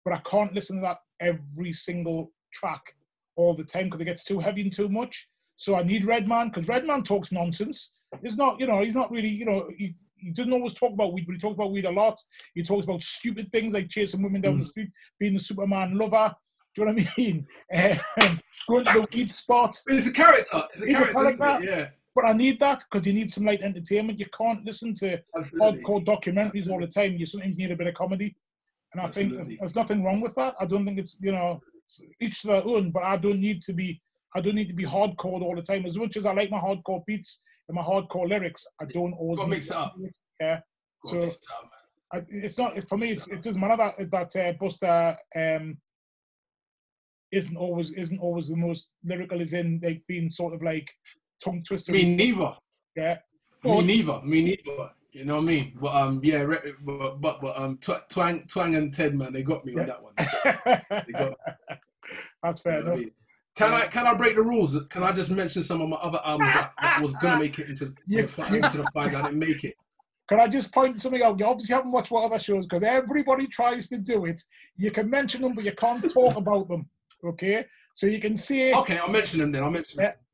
but I can't listen to that every single track all the time because it gets too heavy and too much. So I need Redman, because Redman talks nonsense. It's not, you know, he's not really, you know, he doesn't always talk about weed, but he talks about weed a lot. He talks about stupid things like chasing women down the street, being the Superman lover. Do you know what I mean? Going to the weed spot. But it's a character. It's a character, isn't it? Yeah. But I need that because you need some light entertainment. You can't listen to hardcore documentaries all the time. You sometimes need a bit of comedy. And I think there's nothing wrong with that. I don't think it's, you know, each to their own, but I don't need to be hardcore all the time. As much as I like my hardcore beats and my hardcore lyrics, I don't always mix it up. Yeah. So it's not, for me, it doesn't matter that Busta isn't always the most lyrical, as in like being sort of like tongue twister. Me neither. Yeah. Me neither. You know what I mean? But yeah, but Twang and Ted, man, they got me on that one. They got me. That's fair enough. Can I break the rules? Can I just mention some of my other albums that was gonna make it into the final? I didn't make it. Can I just point something out? You obviously haven't watched what other shows because everybody tries to do it. You can mention them, but you can't talk about them. Okay, so you can see. Okay, I'll mention them then.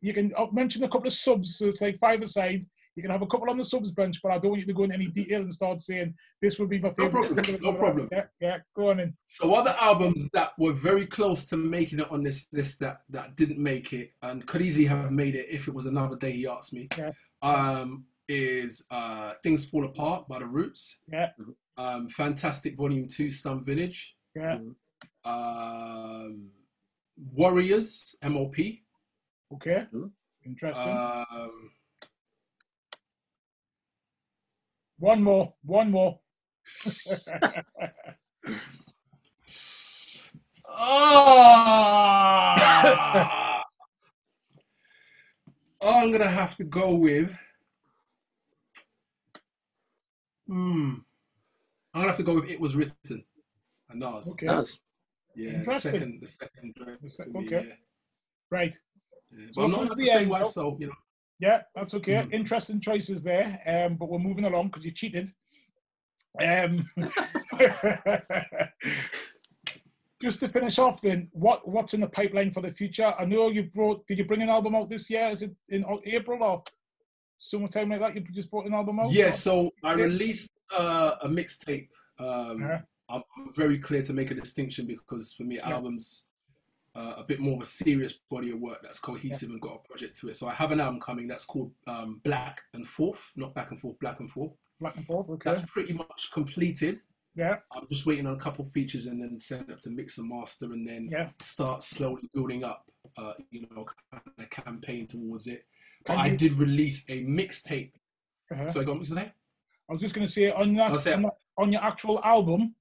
You can mention a couple of subs, so it's like 5 aside. You can have a couple on the subs bench, but I don't want you to go into any detail and start saying this would be my favorite. No problem. Yeah, go on in. So other albums that were very close to making it on this list that didn't make it and could easily have made it if it was another day he asked me. Yeah. Is Things Fall Apart by The Roots. Yeah. Fantastic Volume 2, Slum Village. Yeah. Warriors, MOP. Okay. Interesting. One more. I'm gonna have to go with. I'm gonna have to go with It Was Written. And Nas. Okay. Yeah. The second. Okay. Yeah. Right. Yeah. So I'm not at the same one, so you know. Yeah, that's okay. Interesting choices there, but we're moving along because you cheated. Just to finish off then, what's in the pipeline for the future? I know did you bring an album out this year? Is it in April or? summertime like that, you just brought an album out? Yeah, so I released a mixtape. Uh-huh. I'm very clear to make a distinction because for me, albums a bit more of a serious body of work that's cohesive and got a project to it. So I have an album coming that's called Blak and Forth, not Back and Forth, Blak and Forth. Blak and Forth, okay. That's pretty much completed. Yeah. I'm just waiting on a couple of features and then send up to mix and master and then start slowly building up, kind of campaign towards it. But I did release a mixtape. So I got what to say? I was just going to say on your actual album,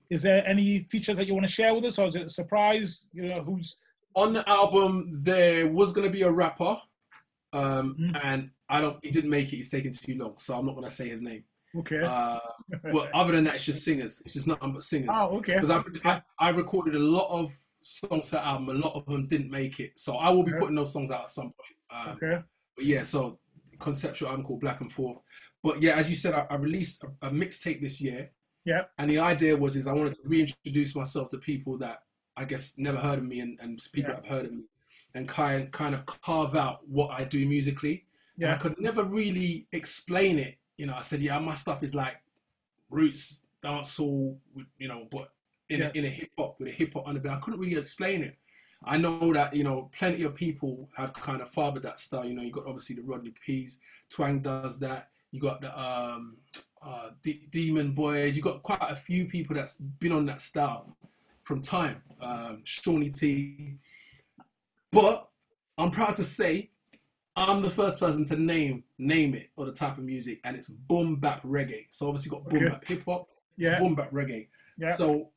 is there any features that you want to share with us, or is it a surprise? You know, who's on the album? There was going to be a rapper, and he didn't make it. He's taking too long, so I'm not going to say his name. Okay. But other than that, it's just singers. It's just nothing but singers. Oh, okay. Because I recorded a lot of songs for the album. A lot of them didn't make it, so I will be putting those songs out at some point. But yeah, so conceptual album called Blak and Forth. But yeah, as you said, I released a mixtape this year. Yeah. And the idea was I wanted to reintroduce myself to people that I guess never heard of me and people that have heard of me, and kind of carve out what I do musically. Yeah. And I could never really explain it. You know, I said, my stuff is like roots, dancehall, you know, but in a hip hop with a hip hop underbelly. I couldn't really explain it. I know that, you know, plenty of people have kind of fathered that style. You know, you got obviously the Rodney P's, Twang does that. You got the Demon Boys. You got quite a few people that's been on that style from time. Shawnee T. But I'm proud to say I'm the first person to name it or the type of music, and it's boom bap reggae. So obviously you got boom bap hip hop, boom bap reggae. Yeah. So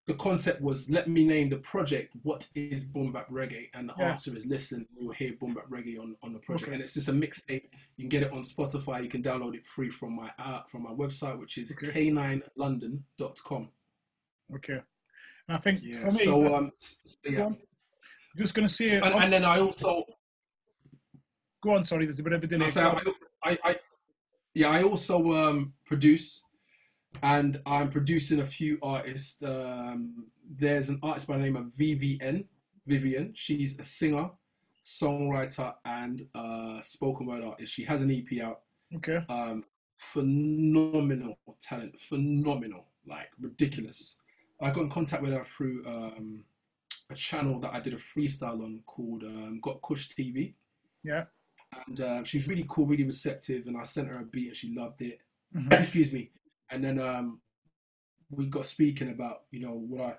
the concept was, let me name the project, what is boom bap reggae? And the answer is, listen, you'll hear boom bap reggae on the project. And it's just a mixtape. You can get it on Spotify. You can download it free from my website, which is k9london.com. Okay. And I think for me, so just going to say it. And then I also... Go on, sorry, there's a bit of a delay. I also produce, and I'm producing a few artists. There's an artist by the name of Vivian. She's a singer, songwriter, and spoken word artist. She has an EP out. Okay. Phenomenal talent, phenomenal, like ridiculous. I got in contact with her through a channel that I did a freestyle on called Got Kush TV. Yeah. And she's really cool, really receptive, and I sent her a beat and she loved it. Mm-hmm. Excuse me. And then we got speaking about, you know, would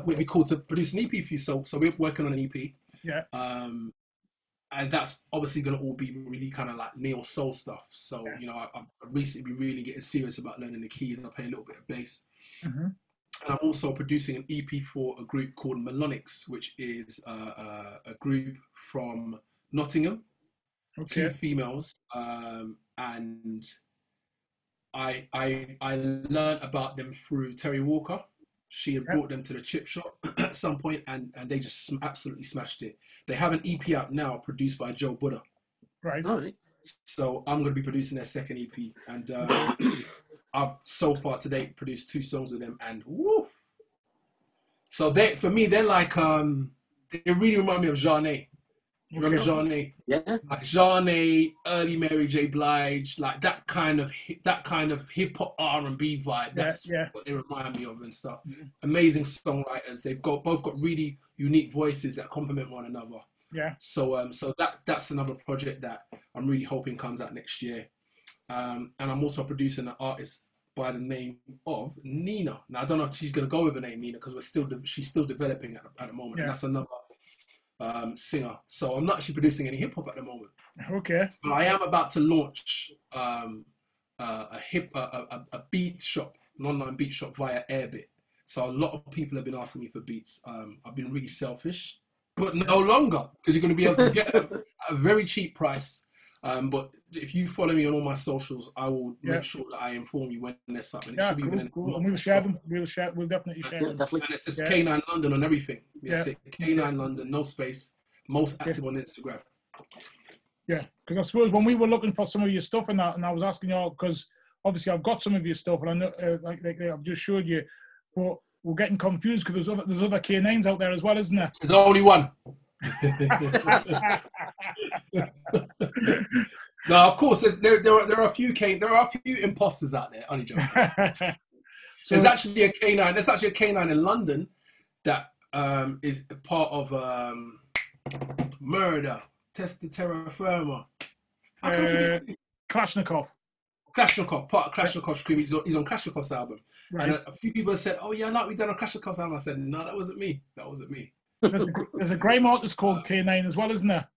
it be cool to produce an EP for you? So we're working on an EP. Yeah. And that's obviously going to all be really kind of like neo soul stuff. So, you know, I've recently been really getting serious about learning the keys, and I play a little bit of bass. Mm-hmm. And I'm also producing an EP for a group called Melonics, which is a group from Nottingham, 2 females, and I learned about them through Terry Walker. She had brought them to the chip shop at some point, and they just absolutely smashed it. They have an EP out now produced by Joe Buddha. Right. So I'm going to be producing their second EP, and I've so far to date produced 2 songs with them, and woo! So for me, they're like they really remind me of Jeanne. Remember Jeanne? Yeah. Like Jeanne, early Mary J. Blige, like that kind of hip hop R&B vibe. That's what they remind me of and stuff. Mm-hmm. Amazing songwriters. They've both got really unique voices that complement one another. Yeah. So that's another project that I'm really hoping comes out next year. And I'm also producing an artist by the name of Nina. Now I don't know if she's going to go with the name Nina because she's still developing at the moment. Yeah. And that's another singer. So I'm not actually producing any hip hop at the moment. Okay. But I am about to launch a beat shop, an online beat shop via Airbit. So a lot of people have been asking me for beats. I've been really selfish, but no longer, because you're going to be able to get them at a very cheap price. But if you follow me on all my socials, I will make sure that I inform you when there's something. Yeah, cool. And we'll share them. We'll definitely share them. Definitely. And it's just K9 London on everything. Yes, K9 London, no space. Most active on Instagram. Yeah, because I suppose when we were looking for some of your stuff and that, and I was asking you all, because obviously I've got some of your stuff, and I know, like I've just showed you, but we're getting confused because there's other K9s out there as well, isn't there? There's only one. No, of course, there are a few imposters out there. Only joking. So, there's actually a K9. There's actually a K9 in London that is part of Murder, Testa Terra Firma. Kalashnikov. Klashnikov, part of Klashnikov's crew. He's on Klashnikov's album. Right. And a few people said, "Oh yeah, like we done on Klashnikov's album." I said, "No, that wasn't me. That wasn't me." There's a grime artist called K9 as well, isn't there?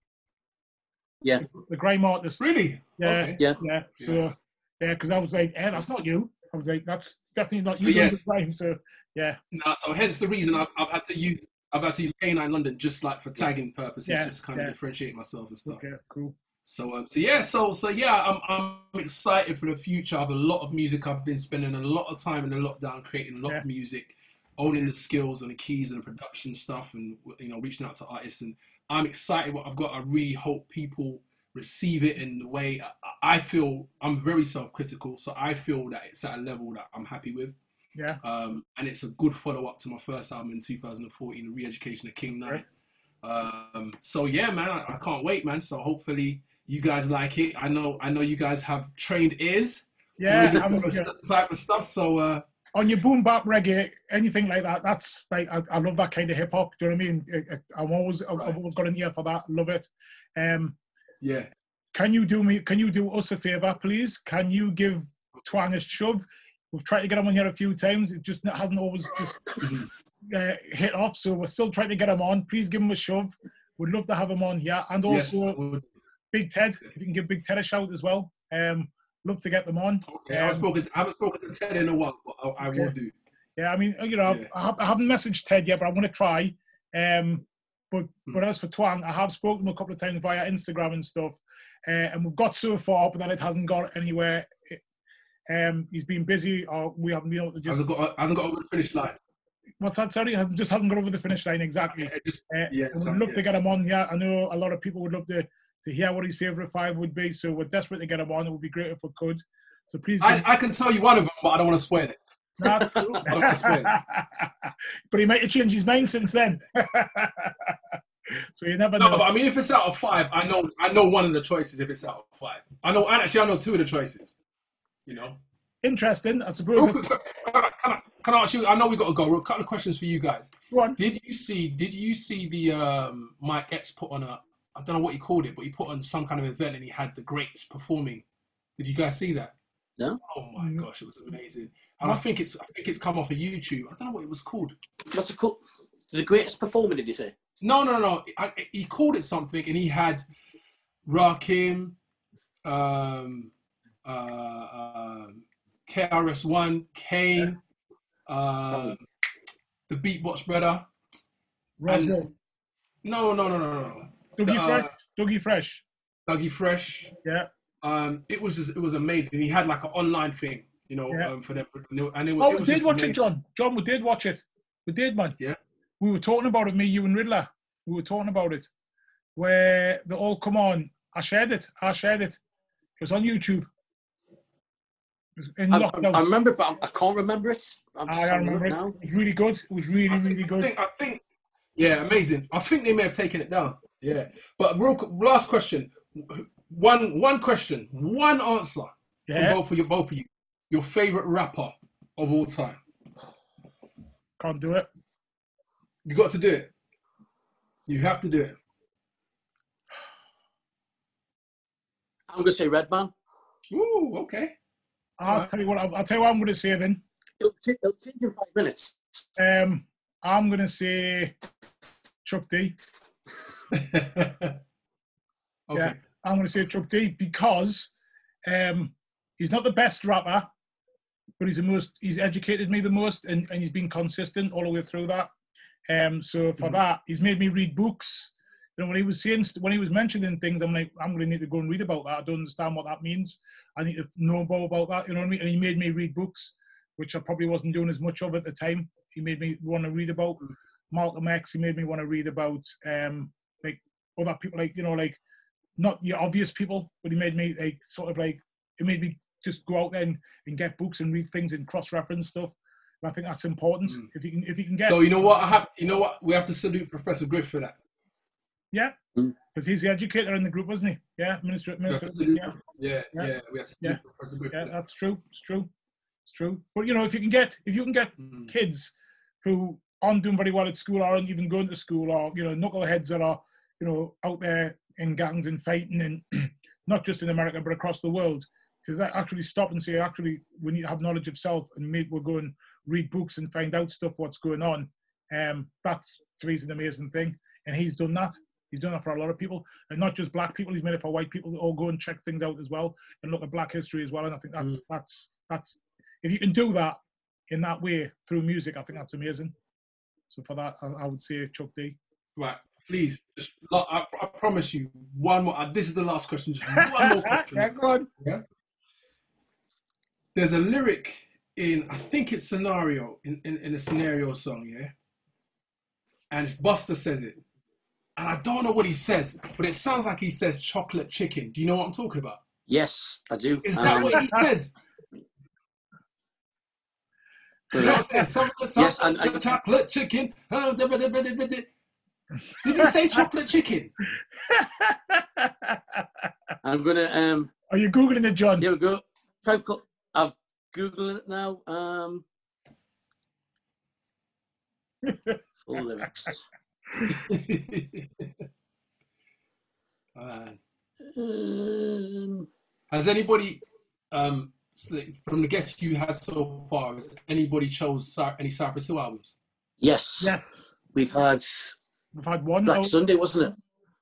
Yeah. The grime artist. Really? Yeah. Okay. Yeah. So because I was like, that's not you. I was like, that's definitely not you. Yes. Grime. So yeah. No, so hence the reason I've had to use K9 London just like for tagging purposes, just to kind of differentiate myself and stuff. Okay, cool. So I'm excited for the future. I have a lot of music. I've been spending a lot of time in the lockdown creating a lot of music, owning the skills and the keys and the production stuff, and reaching out to artists. And I'm excited what I've got. I really hope people receive it in the way I feel. I'm very self-critical, so I feel that it's at a level that I'm happy with. Yeah. And it's a good follow-up to my first album in 2014, The Re-Education of King Dem. Right. So yeah, man, I can't wait, man. So hopefully you guys like it. I know you guys have trained ears. Yeah, type of stuff. So on your boom bap reggae, anything like that, that's like I love that kind of hip hop. Do you know what I mean? I've always got an ear for that. Love it. Yeah. Can you do us a favor, please? Can you give Twang a shove? We've tried to get him on here a few times. It just hasn't always just hit off. So we're still trying to get him on. Please give him a shove. We'd love to have him on here. And also Big Ted, if you can give Big Ted a shout as well. Love to get them on. Okay, I haven't spoken to Ted in a while, but I will do. Yeah, I mean, I haven't messaged Ted yet, but I want to try. But as for Twang, I have spoken to him a couple of times via Instagram and stuff. And we've got so far, but then it hasn't got anywhere. He's been busy, or we haven't been able to just... Hasn't got over the finish line. What's that, sorry? Hasn't got over the finish line, exactly. We'd love to get him on here. I know a lot of people would love to hear what his favourite 5 would be, so we're desperate to get him on. It would be great if we could. So please... I can tell you one of them, but I don't want to spoil it. Nah, I don't want to spoil it. But he might have changed his mind since then. So you never know. No, but I mean, if it's out of 5, I know one of the choices if it's out of 5. I know 2 of the choices. Interesting, I suppose. Can I ask you? I know we got to go. A couple of questions for you guys. Go on. Did you see the Mike Epps put on I don't know what he called it, but he put on some kind of event and he had the greats performing. Did you guys see that? No. Oh my gosh, it was amazing. And I think it's come off of YouTube. I don't know what it was called. What's it called? The greatest performer, did you say? No. He called it something, and he had Rakim, KRS-One, Kane, the Beatbox Brother. Russell. No. Dougie Fresh. Dougie Fresh. Yeah. It was amazing. He had like an online thing, for them. And we did watch it, John. John, we did watch it. We did, man. Yeah. We were talking about it, me, you, and Riddler. We were talking about it, where they all come on. I shared it. It was on YouTube. I remember, but I can't remember it. I remember it. Now. It was really good. It was really good. I think, yeah, amazing. I think they may have taken it down. Yeah. But last question. One question. One answer from both of you. Your favorite rapper of all time. Can't do it. You got to do it. You have to do it. I'm gonna say Redman. Ooh, okay. I'll tell you what I'm going to say then. It'll change in 5 minutes. I'm going to say Chuck D. Okay. Yeah, I'm going to say Chuck D because he's not the best rapper, but he's educated me the most, and he's been consistent all the way through that. So for that, he's made me read books. When he was mentioning things, I'm like, I'm going to need to go and read about that. I don't understand what that means. I need to know more about that. You know what I mean? And he made me read books, which I probably wasn't doing as much of at the time. He made me want to read about Malcolm X. He made me want to read about like other people, like not your obvious people, but he made me it made me just go out there and get books and read things and cross-reference stuff. And I think that's important. If you can get. So you know what we have to salute Professor Griff for that. Yeah. because he's the educator in the group, wasn't he? Yeah, minister. Yeah. We have to do yeah. That's true. It's true. But you know, if you can get kids who aren't doing very well at school, or aren't even going to school, or you know, knuckleheads that are out there in gangs and fighting, and not just in America but across the world, to actually stop and say, actually, we need to have knowledge of self, and we'll go and read books and find out stuff what's going on. That's an amazing thing, and he's done that. He's done that for a lot of people, and not just black people. He's made it for white people to all go and check things out as well, and look at black history as well. And I think that's if you can do that in that way through music, I think that's amazing. So for that, I would say Chuck D. Right, please. Just, I promise you, one more. This is the last question. Just one more question. Yeah, go on. Yeah. There's a lyric in, I think it's Scenario, in a Scenario song, yeah? And it's Buster says it. And I don't know what he says, but it sounds like he says chocolate chicken. Do you know what I'm talking about? Yes, I do. Is that what he says? You know what I'm saying? Yes, and chocolate chicken. Did you say chocolate chicken? I'm gonna. Are you googling it, John? Here we go. I've googled it now. Full lyrics. Has anybody, from the guests you had so far, has anybody chose any Cypress Hill albums? Yes. We've had one. Black Sunday, wasn't it?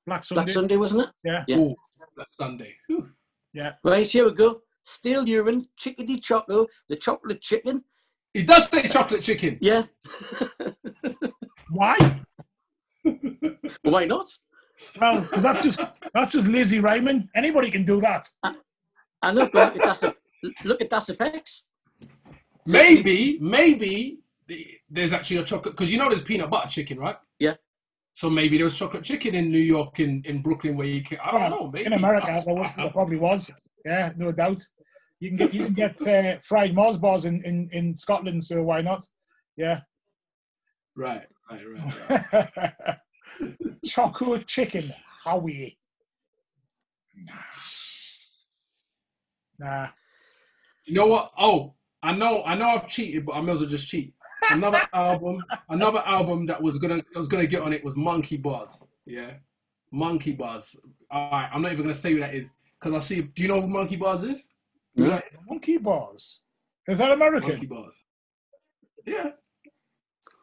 Black Sunday. Black Sunday, wasn't it? Yeah. Ooh, Black Sunday. Whew. Yeah. Right, here we go. Steel urine, chickadee choco, the chocolate chicken. He does say chocolate chicken. Yeah. Why? Why not? Well, that's just lazy rhyming. Anybody can do that. I know, but look at Das Effects. Maybe there's actually a chocolate, because you know there's peanut butter chicken, right? Yeah. So maybe there was chocolate chicken in New York, in Brooklyn, where you can. I don't know. Maybe in America there probably was. Yeah, no doubt. You can get fried Mars bars in Scotland, so why not? Yeah. Right. Choco chicken, Howie. Nah. You know what? Oh, I know I've cheated, but I may as well just cheat. Another album that was gonna get on it was Monkey Bars. Yeah. Monkey Bars. Alright, I'm not even gonna say who that is, because I see. Do you know who Monkey Bars is? Yeah. Monkey Bars. Is that American? Monkey Bars. Yeah.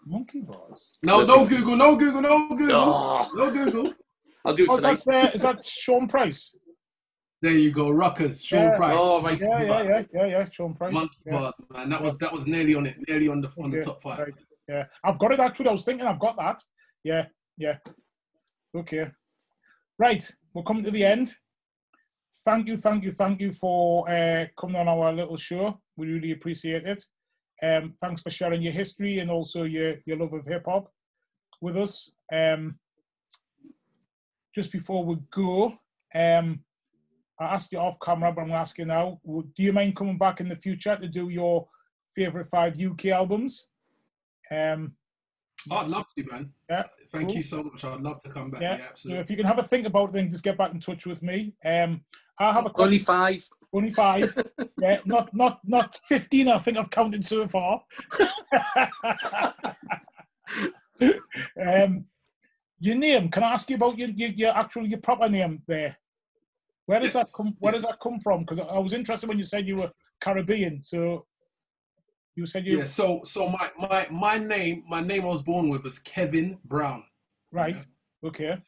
Monkey Bars. No Google. Oh. No Google. I'll do it tonight. Is that Sean Price? There you go, Ruckers. Sean Price. Oh my yeah. Sean Price. Monkey Bars, man. That was nearly on it. Nearly on the top 5. Right. Yeah, I've got it. Actually, I was thinking I've got that. Yeah. Okay. Right, we're coming to the end. Thank you for coming on our little show. We really appreciate it. Thanks for sharing your history and also your love of hip hop with us. Just before we go, I asked you off camera, but I'm going to ask you now. Do you mind coming back in the future to do your favourite 5 UK albums? I'd love to, man. Yeah. Thank you so much. I'd love to come back. Yeah, absolutely. So if you can have a think about it, then just get back in touch with me. I have a question. Only 5. Yeah, not 15. I think I've counted so far. Your name. Can I ask you about your proper name there? Where does that come? Where does that come from? Because I was interested when you said you were Caribbean. So you said you. Yeah. So my name I was born with was Kevin Brown. Right. Yeah? Okay.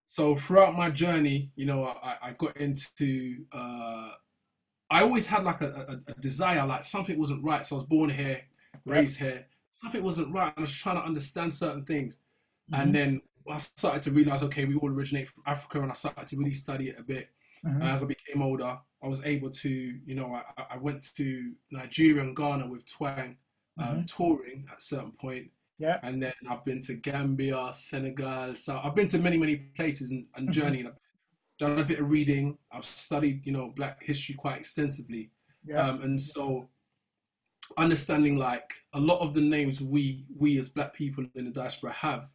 So throughout my journey, I got into. I always had like a desire, like something wasn't right. So I was born here, raised here. Something wasn't right. I was trying to understand certain things, and then I started to realize, okay, we all originate from Africa, and I started to really study it a bit. As I became older, I was able to, I went to Nigeria and Ghana with Twang, touring at a certain point. Yeah. And then I've been to Gambia, Senegal. So I've been to many, many places and journeyed. I've done a bit of reading. I've studied, Black history quite extensively. Yeah. And so understanding like a lot of the names we as Black people in the diaspora have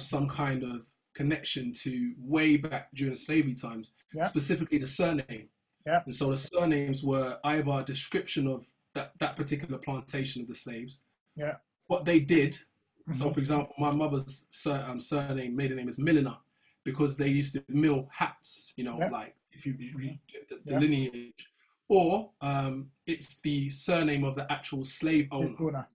some kind of connection to way back during slavery times, specifically the surname. And so the surnames were either a description of that particular plantation of the slaves, what they did. So, for example, my mother's surname, maiden name is Milliner, because they used to mill hats, you know, like if you read the lineage, or it's the surname of the actual slave owner.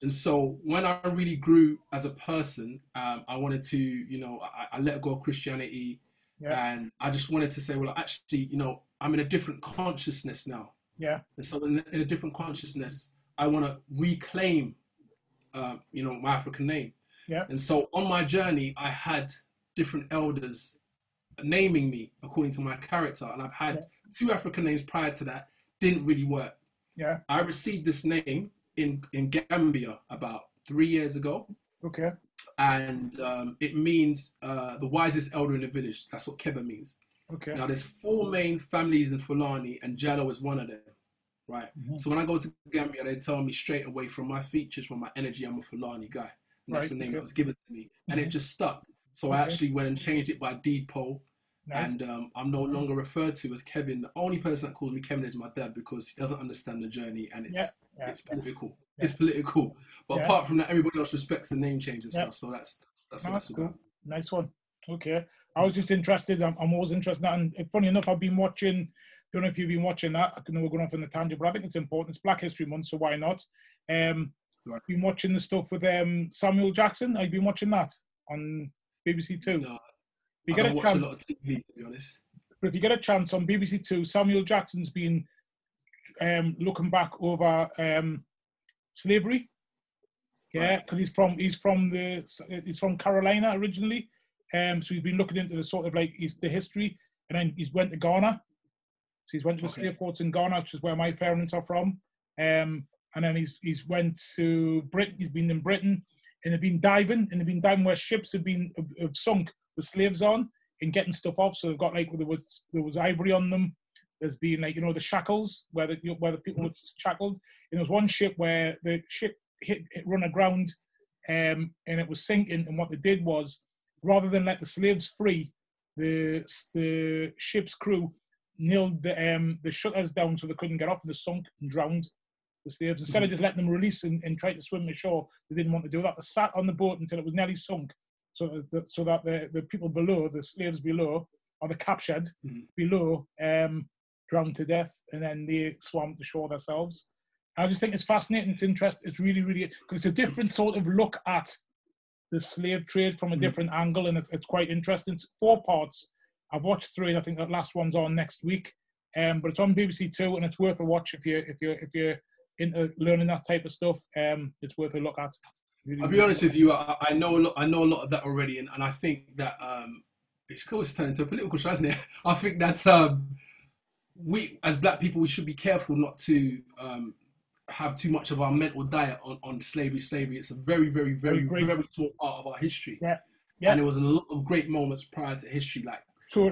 And so when I really grew as a person, I wanted to, you know, I let go of Christianity, and I just wanted to say, well, actually, you know, I'm in a different consciousness now. And so in a different consciousness, I want to reclaim, you know, my African name. And so on my journey, I had different elders naming me according to my character, and I've had 2 African names prior to that, didn't really work. I received this name in Gambia about 3 years ago. And it means the wisest elder in the village. That's what Keba means. Now there's 4 main families in Fulani, and Jallo is one of them, right? So when I go to Gambia, they tell me straight away from my features, from my energy, I'm a Fulani guy. And that's the name that was given to me. And it just stuck. So I actually went and changed it by deed poll. And I'm no longer referred to as Kevin. The only person that calls me Kevin is my dad, because he doesn't understand the journey, and it's political. It's political. But apart from that, everybody else respects the name change and stuff. So that's what it's cool. about. Nice one. Okay. I was just interested. I'm always interested in that. And funny enough, I've been watching, don't know if you've been watching that. I know we're going off on the tangent, but I think it's important. It's Black History Month, so why not? Been watching the stuff with Samuel Jackson. I've been watching that on BBC Two. No, I don't watch a lot of TV, to be honest. But if you get a chance on BBC Two, Samuel Jackson's been looking back over slavery. Because he's from Carolina originally. So he's been looking into the sort of like the history, and then he's went to Ghana. So he's went to the slave forts in Ghana, which is where my parents are from. And then he's went to Britain. He's been in Britain, and they've been diving where ships have sunk with slaves on and getting stuff off. So they've got like there was ivory on them. There's been like, you know, the shackles where the people were shackled. And there was one ship where the ship hit run aground, and it was sinking. And what they did was, rather than let the slaves free, the ship's crew nailed the shutters down so they couldn't get off, and they sunk and drowned the slaves. Instead of just letting them release and try to swim ashore, they didn't want to do that. They sat on the boat until it was nearly sunk, so that the people below, the slaves below, or the captured below, drowned to death, and then they swam to shore themselves. I just think it's fascinating. It's interesting. It's really, really, because it's a different sort of look at the slave trade from a different angle, and it's quite interesting. It's 4 parts. I've watched 3, and I think that last one's on next week. But it's on BBC Two, and it's worth a watch if you're into learning that type of stuff. It's worth a look at. Really, I'll be honest with you. I know a lot of that already, and I think that it's cool. It's turned into a political show, isn't it? I think that we, as Black people, we should be careful not to have too much of our mental diet on slavery. It's a very, very, very, very small part of our history. And there was a lot of great moments prior to history, like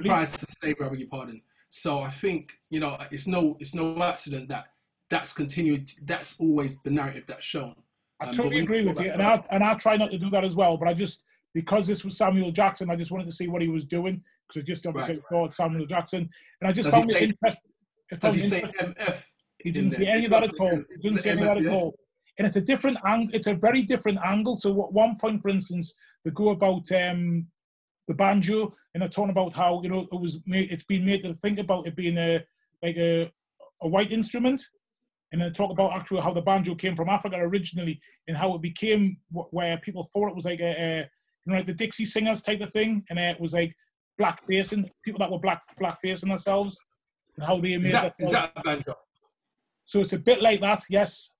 prior to slavery, I beg your pardon. So I think, you know, it's no accident that that's continued. That's always the narrative that's shown. I totally agree with you, and I try not to do that as well. But I just, because this was Samuel Jackson, I just wanted to see what he was doing, because it just obviously called Samuel Jackson, and I just found it interesting. Does he say MF? He didn't say any of that at all. He didn't say any of that at all. And it's a different angle. It's a very different angle. So at one point, for instance, they go about the banjo, and they're talking about how, you know, it's been made to think about it being a white instrument, and then talk about actually how the banjo came from Africa originally, and how it became where people thought it was like like the Dixie Singers type of thing, and it was like black facing people that were black facing themselves, and how they made is that a banjo? So it's a bit like that, yes.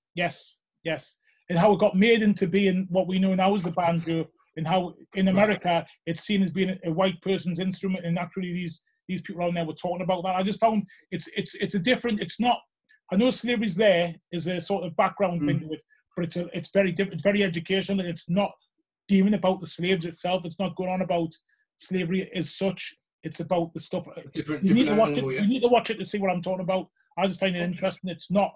And how it got made into being what we know now as the banjo, and how in America it's seen as being a white person's instrument, and actually these people out there were talking about that. I just found it's a different. It's not. I know slavery's there is a sort of background thing to it, but it's very different. It's very educational, and it's not dealing about the slaves itself. It's not going on about slavery as such. It's about the stuff. You need to watch it. You need to watch it to see what I'm talking about. I just find it interesting. It's not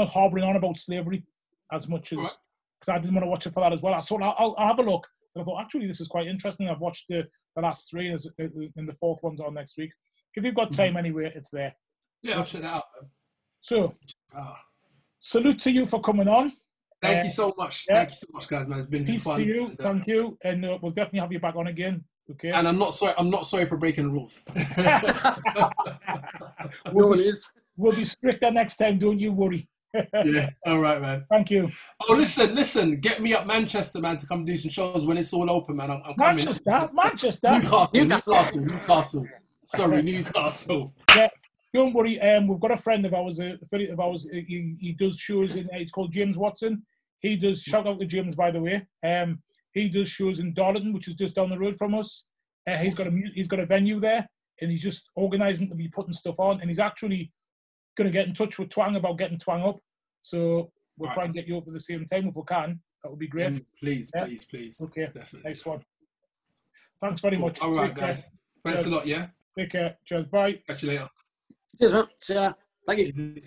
harboring on about slavery as much as, because I didn't want to watch it for that as well. I thought I'll have a look, and I thought actually this is quite interesting. I've watched the the last 3, and the 4th one's on next week. If you've got time anyway, it's there. Yeah, I'll check that out. Man. So, salute to you for coming on. Thank you so much. Yeah. Thank you so much, guys, man. It's been Peace fun. To you. Thank you. And we'll definitely have you back on again. Okay. And I'm not sorry for breaking the rules. We'll be stricter next time, don't you worry. Yeah, all right, man. Thank you. Oh, listen, get me up Manchester, man, to come do some shows when it's all open, man. I'm Manchester, coming. Manchester. Newcastle. Sorry, Newcastle. Yeah, don't worry. We've got a friend of ours, affiliate of ours. He does shows in. It's called James Watson. He does. Shout out to James, by the way. He does shows in Darlington, which is just down the road from us. He's got a venue there, and he's just organising to be putting stuff on. And he's actually going to get in touch with Twang about getting Twang up. So we'll try and get you up at the same time if we can. That would be great. Please. Okay, definitely. Next one. Thanks very much. All right, guys. Thanks a lot. Yeah. Take care. Cheers. Bye. Catch you later. Cheers, man. See you later. Thank you.